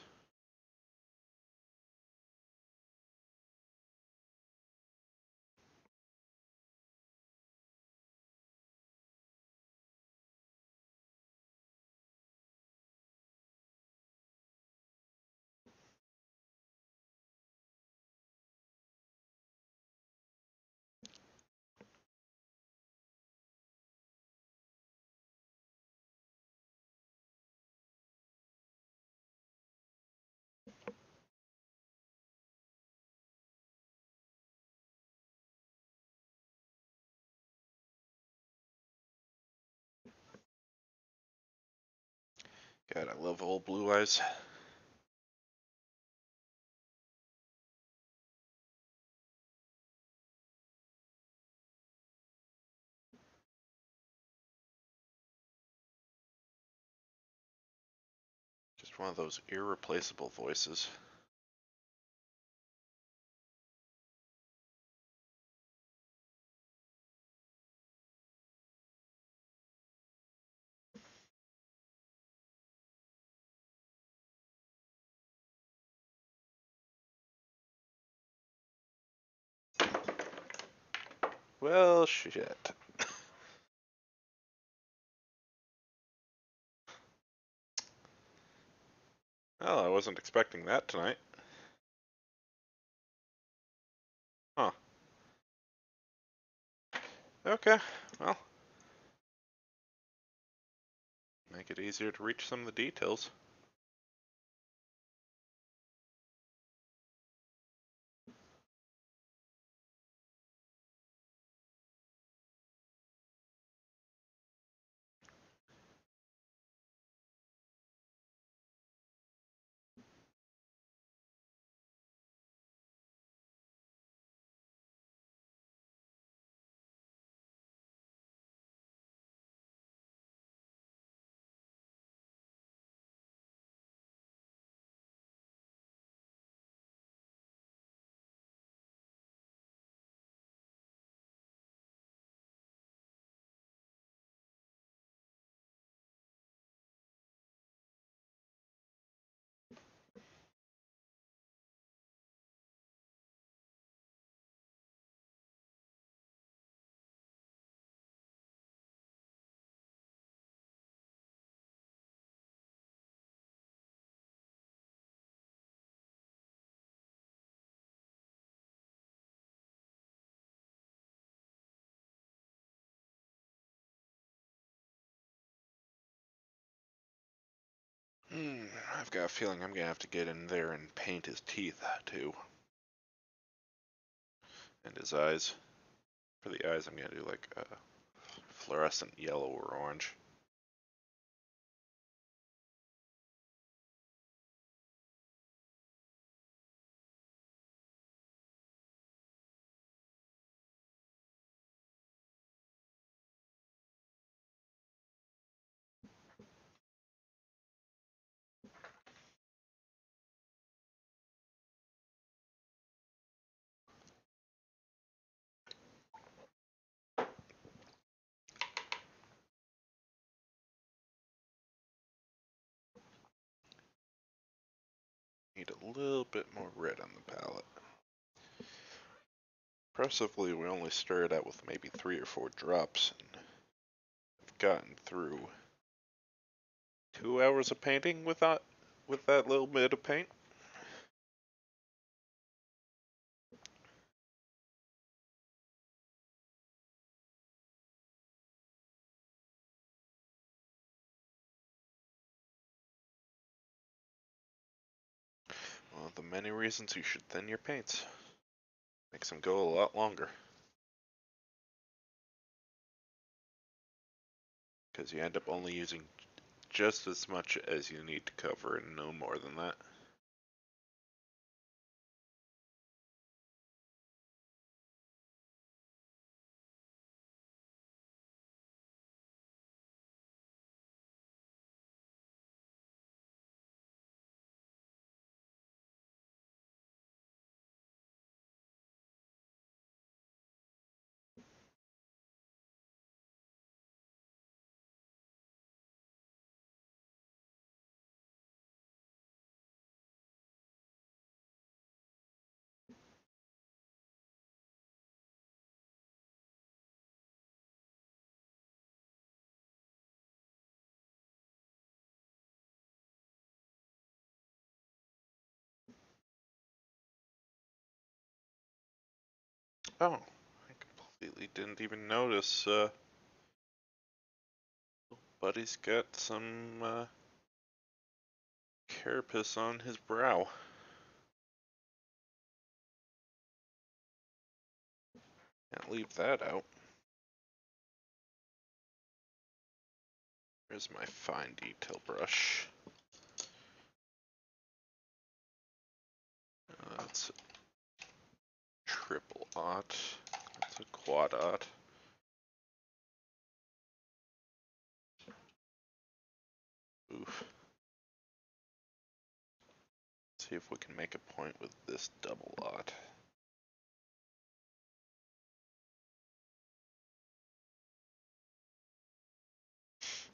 God, I love old blue eyes. Just one of those irreplaceable voices. Well, shit. Well, I wasn't expecting that tonight. Huh. Okay, well, make it easier to reach some of the details. I've got a feeling I'm gonna have to get in there and paint his teeth, too. And his eyes. For the eyes, I'm gonna do like a fluorescent yellow or orange. Need a little bit more red on the palette. Impressively, we only started out with maybe 3 or 4 drops, and I've gotten through 2 hours of painting with that little bit of paint. One of the many reasons you should thin your paints. Makes them go a lot longer. Because you end up only using just as much as you need to cover and no more than that. Oh, I completely didn't even notice. Buddy's got some carapace on his brow. Can't leave that out. Where's my fine detail brush? That's a triple aught. That's a quad aught. Oof. See if we can make a point with this double aught.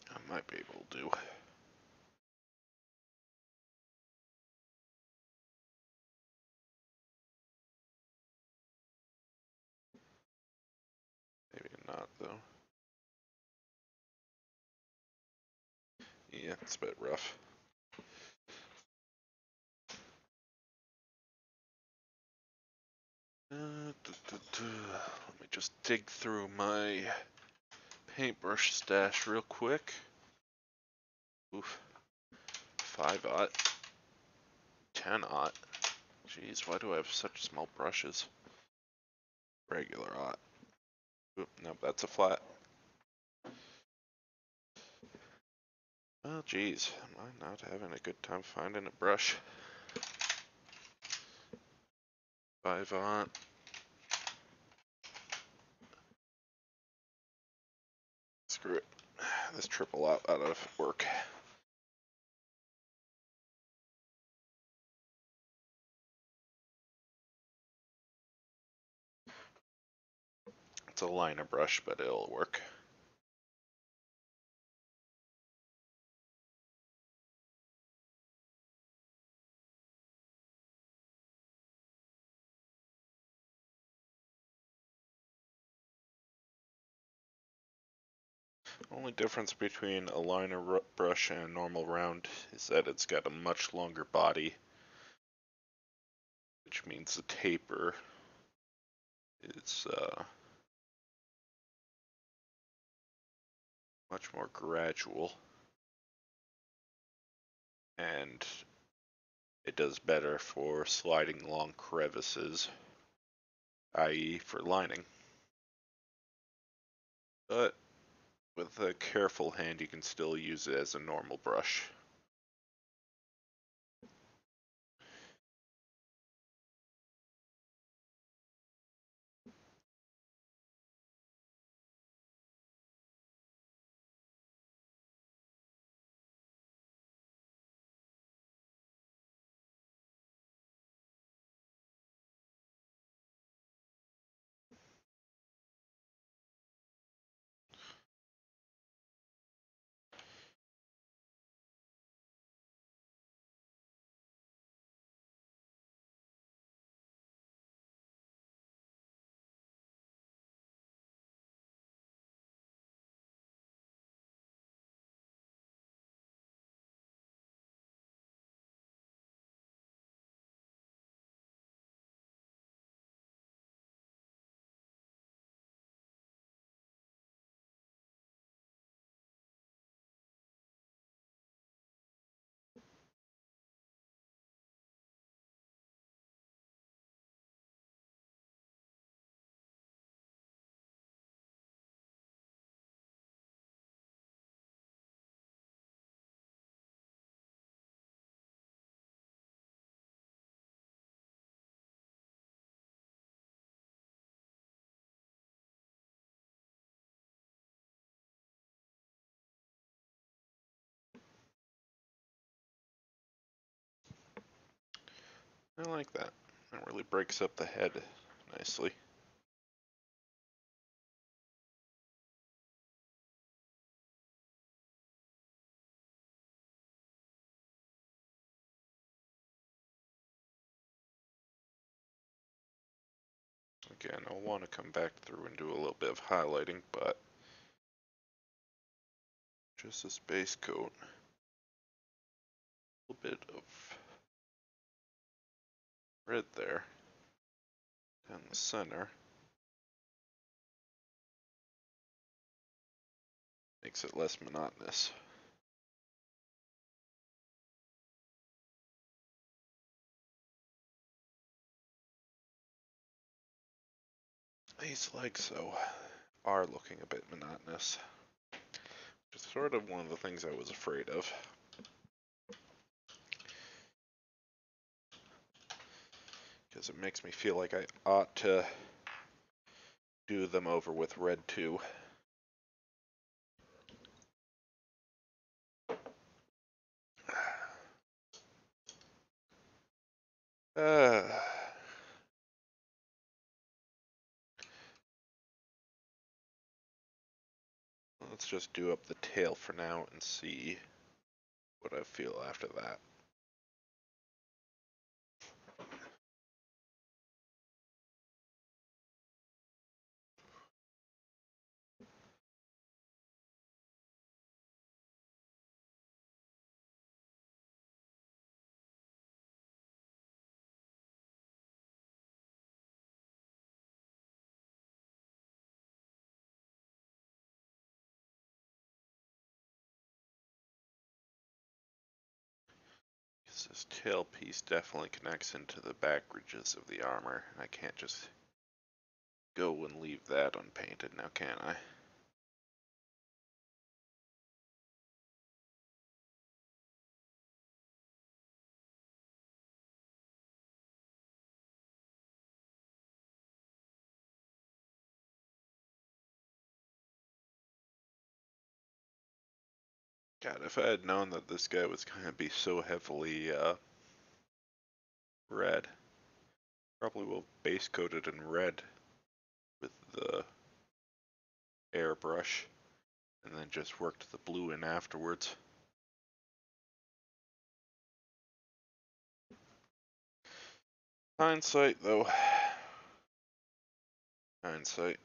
I might be able to do. Maybe not though. Yeah, it's a bit rough. Let me just dig through my paintbrush stash real quick. Oof. 5 aught. 10 aught. Jeez, why do I have such small brushes? Regular aught. Oop, nope, that's a flat. Well, geez, am I not having a good time finding a brush? 5 aught. Screw it. This triple out of work. It's a liner brush, but it'll work. Only difference between a liner brush and a normal round is that it's got a much longer body, which means the taper is much more gradual, and it does better for sliding along crevices, i.e. for lining. But with a careful hand, you can still use it as a normal brush. I like that. That really breaks up the head nicely. Again, I'll want to come back through and do a little bit of highlighting, but just this base coat. A little bit of red there down the center. Makes it less monotonous. These legs, though, are looking a bit monotonous. Which is sort of one of the things I was afraid of. Because it makes me feel like I ought to do them over with red too. Uh, let's just do up the tail for now and see what I feel after that. Because this tail piece definitely connects into the back ridges of the armor, and I can't just go and leave that unpainted now, can I? God, if I had known that this guy was going to be so heavily red, probably will base coat it in red with the airbrush, and then just worked the blue in afterwards. Hindsight, though. Hindsight.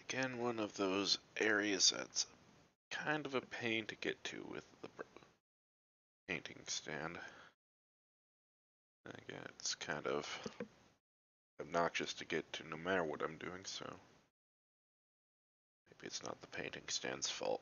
Again, one of those areas that's kind of a pain to get to with the painting stand. Again, it's kind of obnoxious to get to no matter what I'm doing, so maybe it's not the painting stand's fault.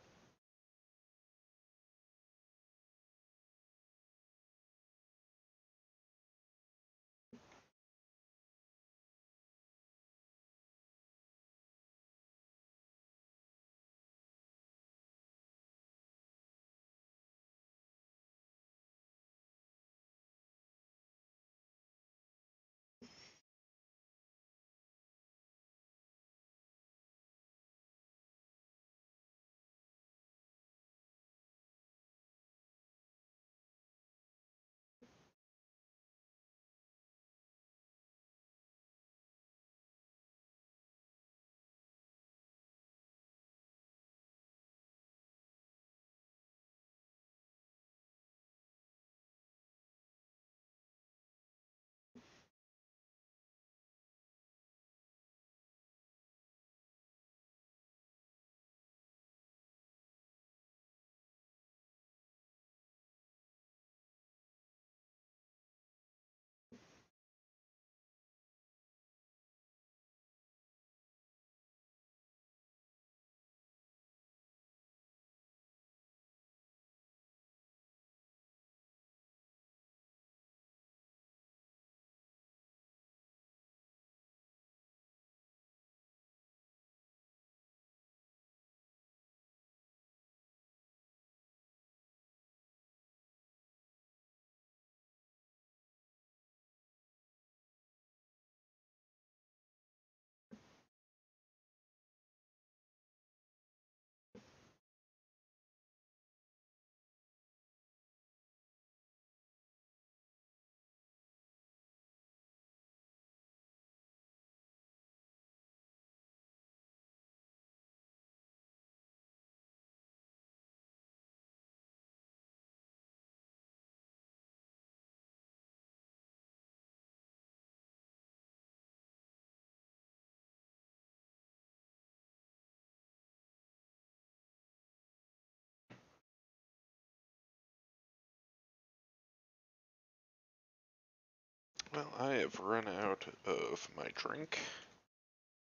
Well, I have run out of my drink,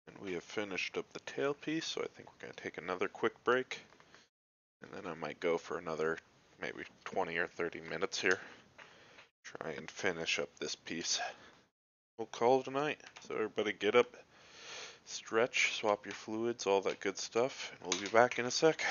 and we have finished up the tailpiece, so I think we're going to take another quick break, and then I might go for another maybe 20 or 30 minutes here. Try and finish up this piece. We'll call it a night. So everybody get up, stretch, swap your fluids, all that good stuff, and we'll be back in a sec.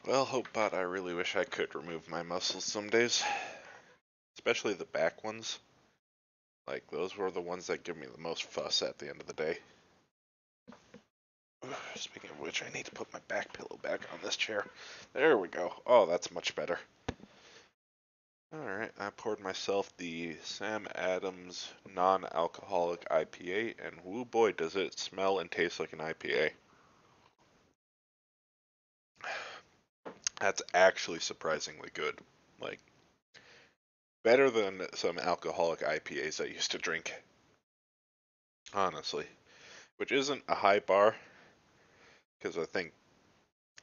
Well, Hopebot, I really wish I could remove my muscles some days, especially the back ones. Like, those were the ones that give me the most fuss at the end of the day. Speaking of which, I need to put my back pillow back on this chair. There we go. Oh, that's much better. Alright, I poured myself the Sam Adams non-alcoholic IPA, and woo boy, does it smell and taste like an IPA. That's actually surprisingly good. Like, better than some alcoholic IPAs I used to drink. Honestly. Which isn't a high bar, because I think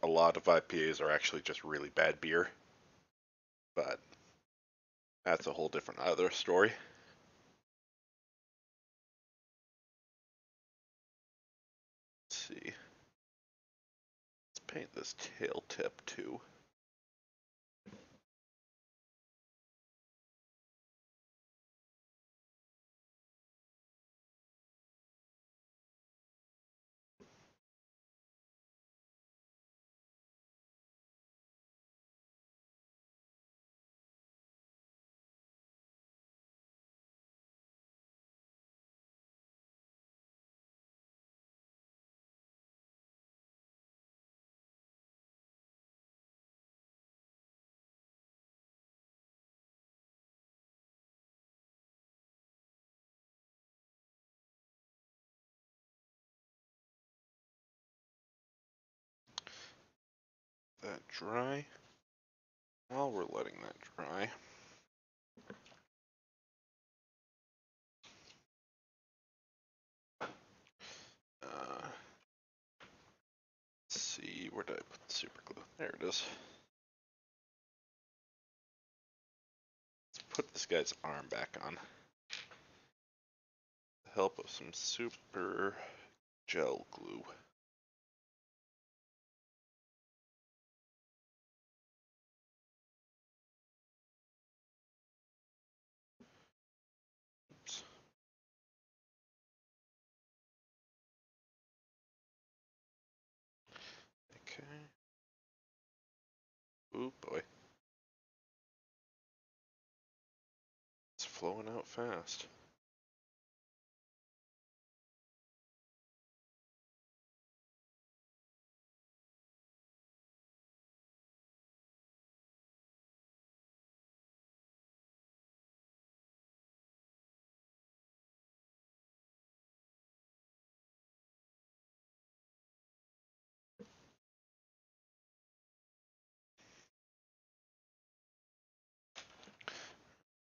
a lot of IPAs are actually just really bad beer. But that's a whole different other story. Let's see. Let's paint this tail tip too. That dry. While we're letting that dry, let's see, where did I put the super glue? There it is. Let's put this guy's arm back on. help of some super gel glue. Oops. Okay. Oh boy. It's flowing out fast.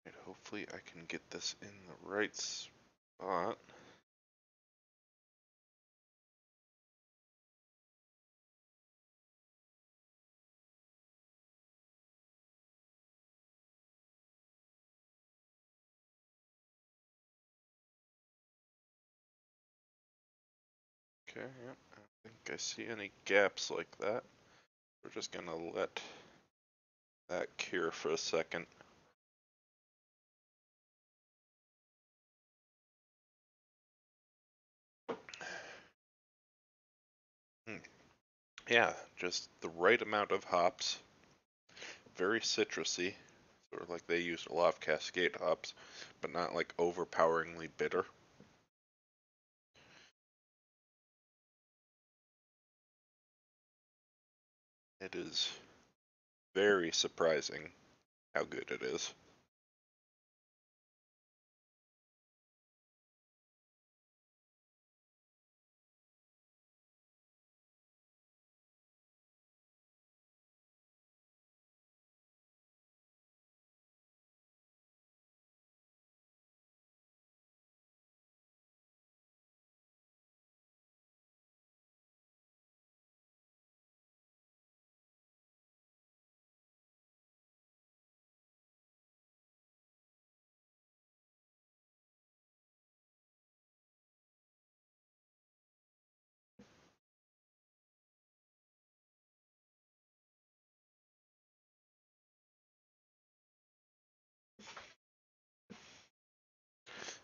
Right, hopefully I can get this in the right spot. Okay, yep. I don't think I see any gaps like that. We're just gonna let that cure for a second. Yeah, just the right amount of hops. Very citrusy. Sort of like they used a lot of Cascade hops, but not like overpoweringly bitter. It is very surprising how good it is.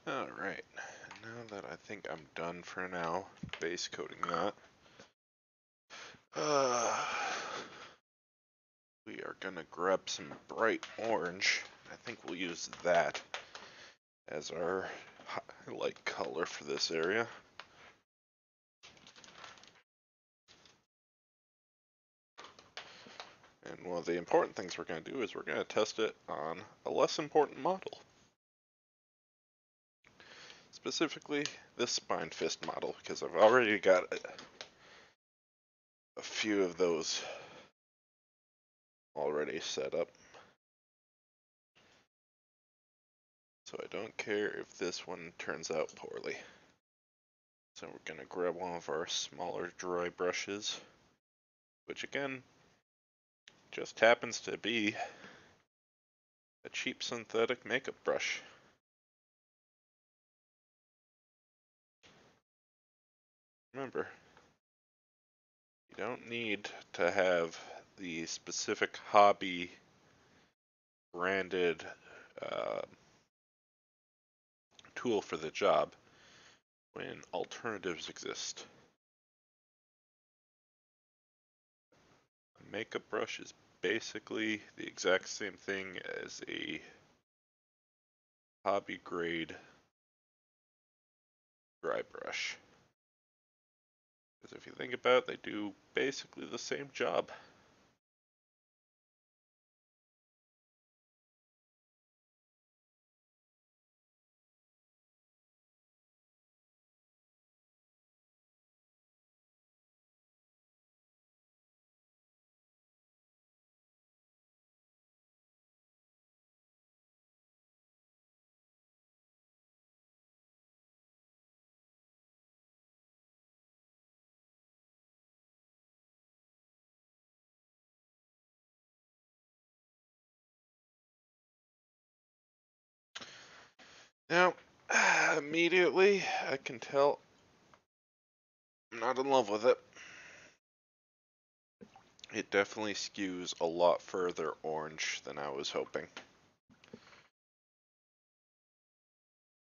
Alright, now that I think I'm done for now, base coating that, uh, we are gonna grab some bright orange. I think we'll use that as our highlight color for this area. And one of the important things we're going to do is we're going to test it on a less important model. Specifically, this Spine Fist model, because I've already got a few of those already set up. So I don't care if this one turns out poorly. So we're going to grab one of our smaller dry brushes, which again, just happens to be a cheap synthetic makeup brush. Remember, you don't need to have the specific hobby branded uh, tool for the job when alternatives exist. A makeup brush is basically the exact same thing as a hobby grade dry brush. Because if you think about it, they do basically the same job. Now, Immediately, I can tell I'm not in love with it. It definitely skews a lot further orange than I was hoping.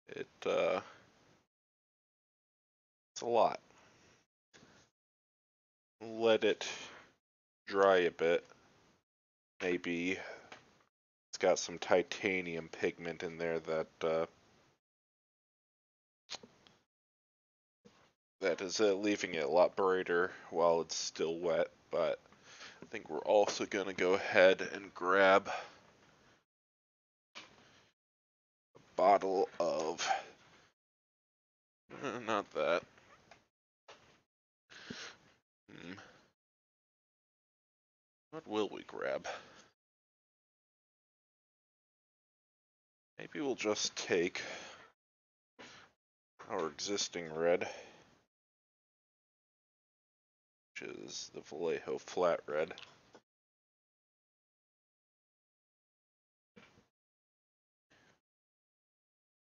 It's a lot. Let it dry a bit. Maybe it's got some titanium pigment in there that is leaving it a lot brighter while it's still wet, but I think we're also going to go ahead and grab a bottle of, not that. What will we grab? Maybe we'll just take our existing red, which is the Vallejo Flat Red.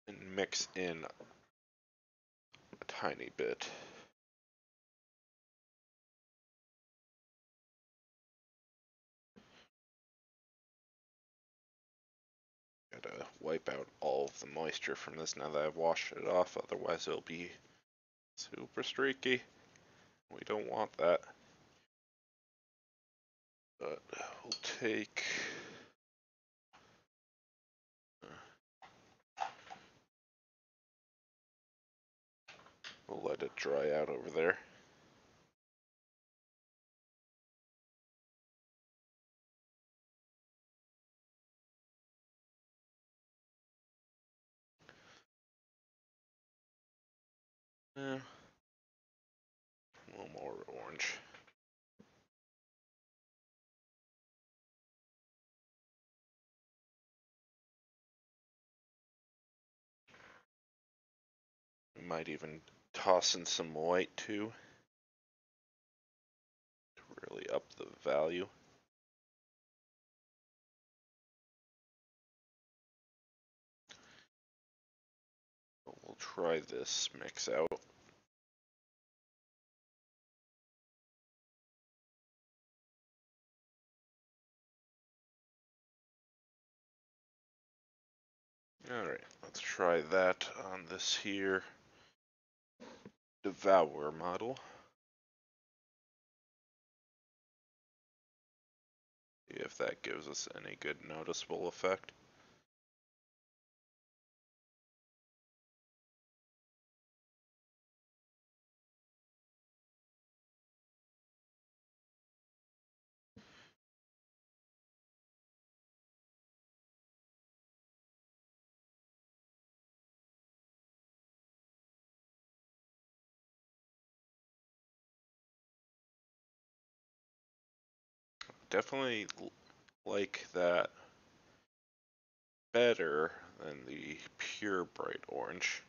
And mix in a tiny bit. Gotta wipe out all of the moisture from this now that I've washed it off, otherwise it'll be super streaky. We don't want that. But we'll take... We'll let it dry out over there. Yeah. A little more orange. We might even toss in some white too, to really up the value. We'll try this mix out. Alright, let's try that on this here Devour model. See if that gives us any good noticeable effect. Definitely like that better than the pure bright orange.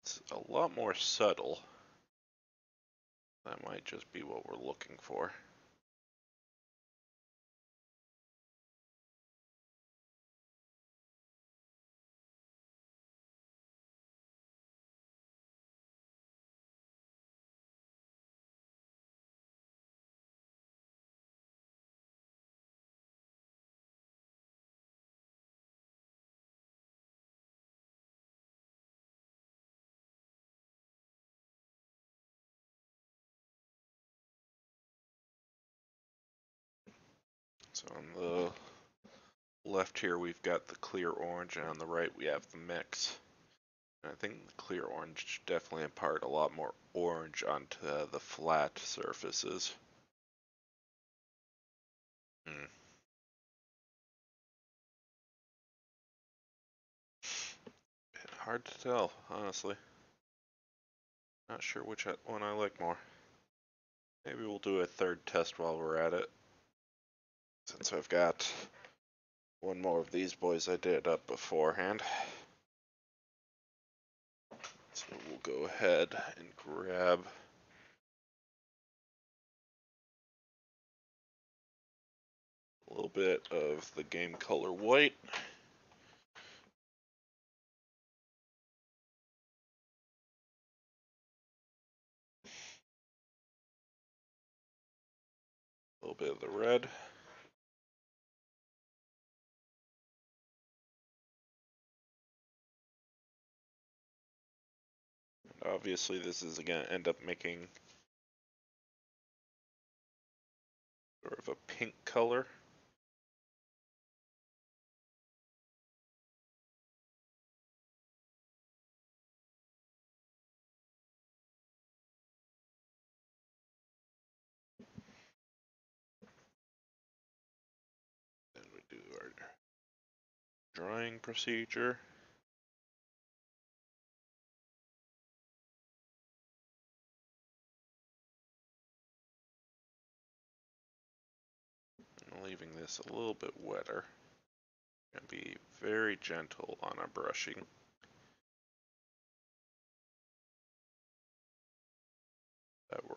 It's a lot more subtle. That might just be what we're looking for. So on the left here we've got the clear orange, and on the right we have the mix. And I think the clear orange definitely impart a lot more orange onto the flat surfaces. Hmm. Hard to tell, honestly. Not sure which one I like more. Maybe we'll do a third test while we're at it, since I've got one more of these boys I did up beforehand. So we'll go ahead and grab a little bit of the game color white. little bit of the red. Obviously this is going to end up making sort of a pink color. Then we do our drying procedure. And leaving this a little bit wetter. And be very gentle on our brushing. That we're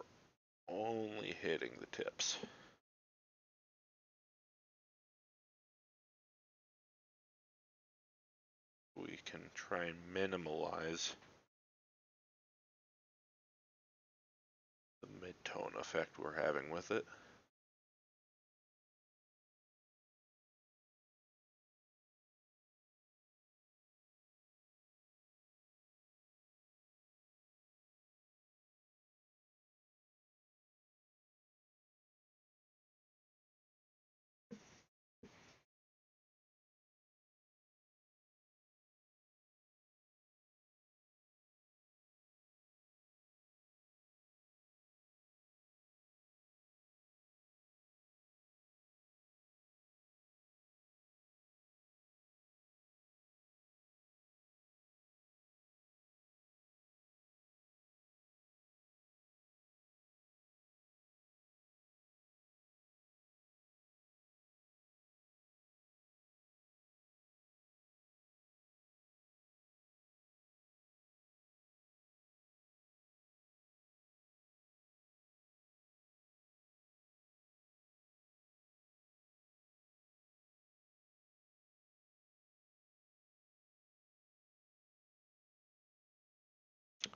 only hitting the tips. We can try and minimalize the mid-tone effect we're having with it.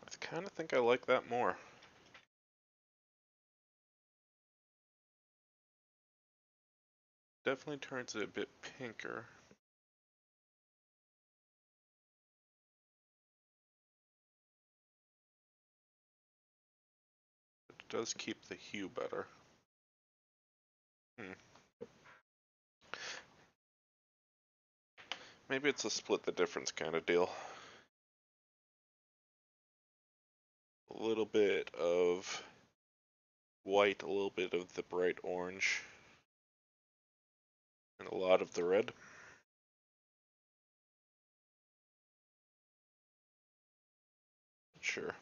I kind of think I like that more. Definitely turns it a bit pinker. But it does keep the hue better. Maybe it's a split the difference kind of deal. A little bit of white, a little bit of the bright orange, and a lot of the red. Sure.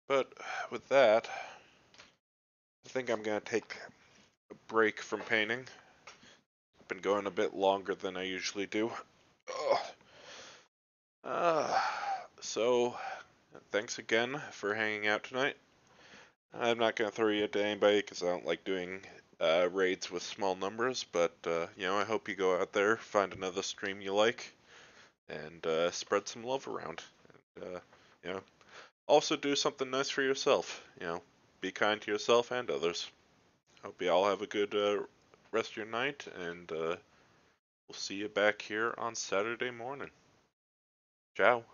But with that, I think I'm gonna take a break from painting. Been going a bit longer than I usually do. Uh, so, thanks again for hanging out tonight. I'm not gonna throw you to anybody because I don't like doing raids with small numbers, but I hope you go out there, find another stream you like, and spread some love around. And, also do something nice for yourself. Be kind to yourself and others. Hope you all have a good rest of your night, and we'll see you back here on Saturday morning. Ciao.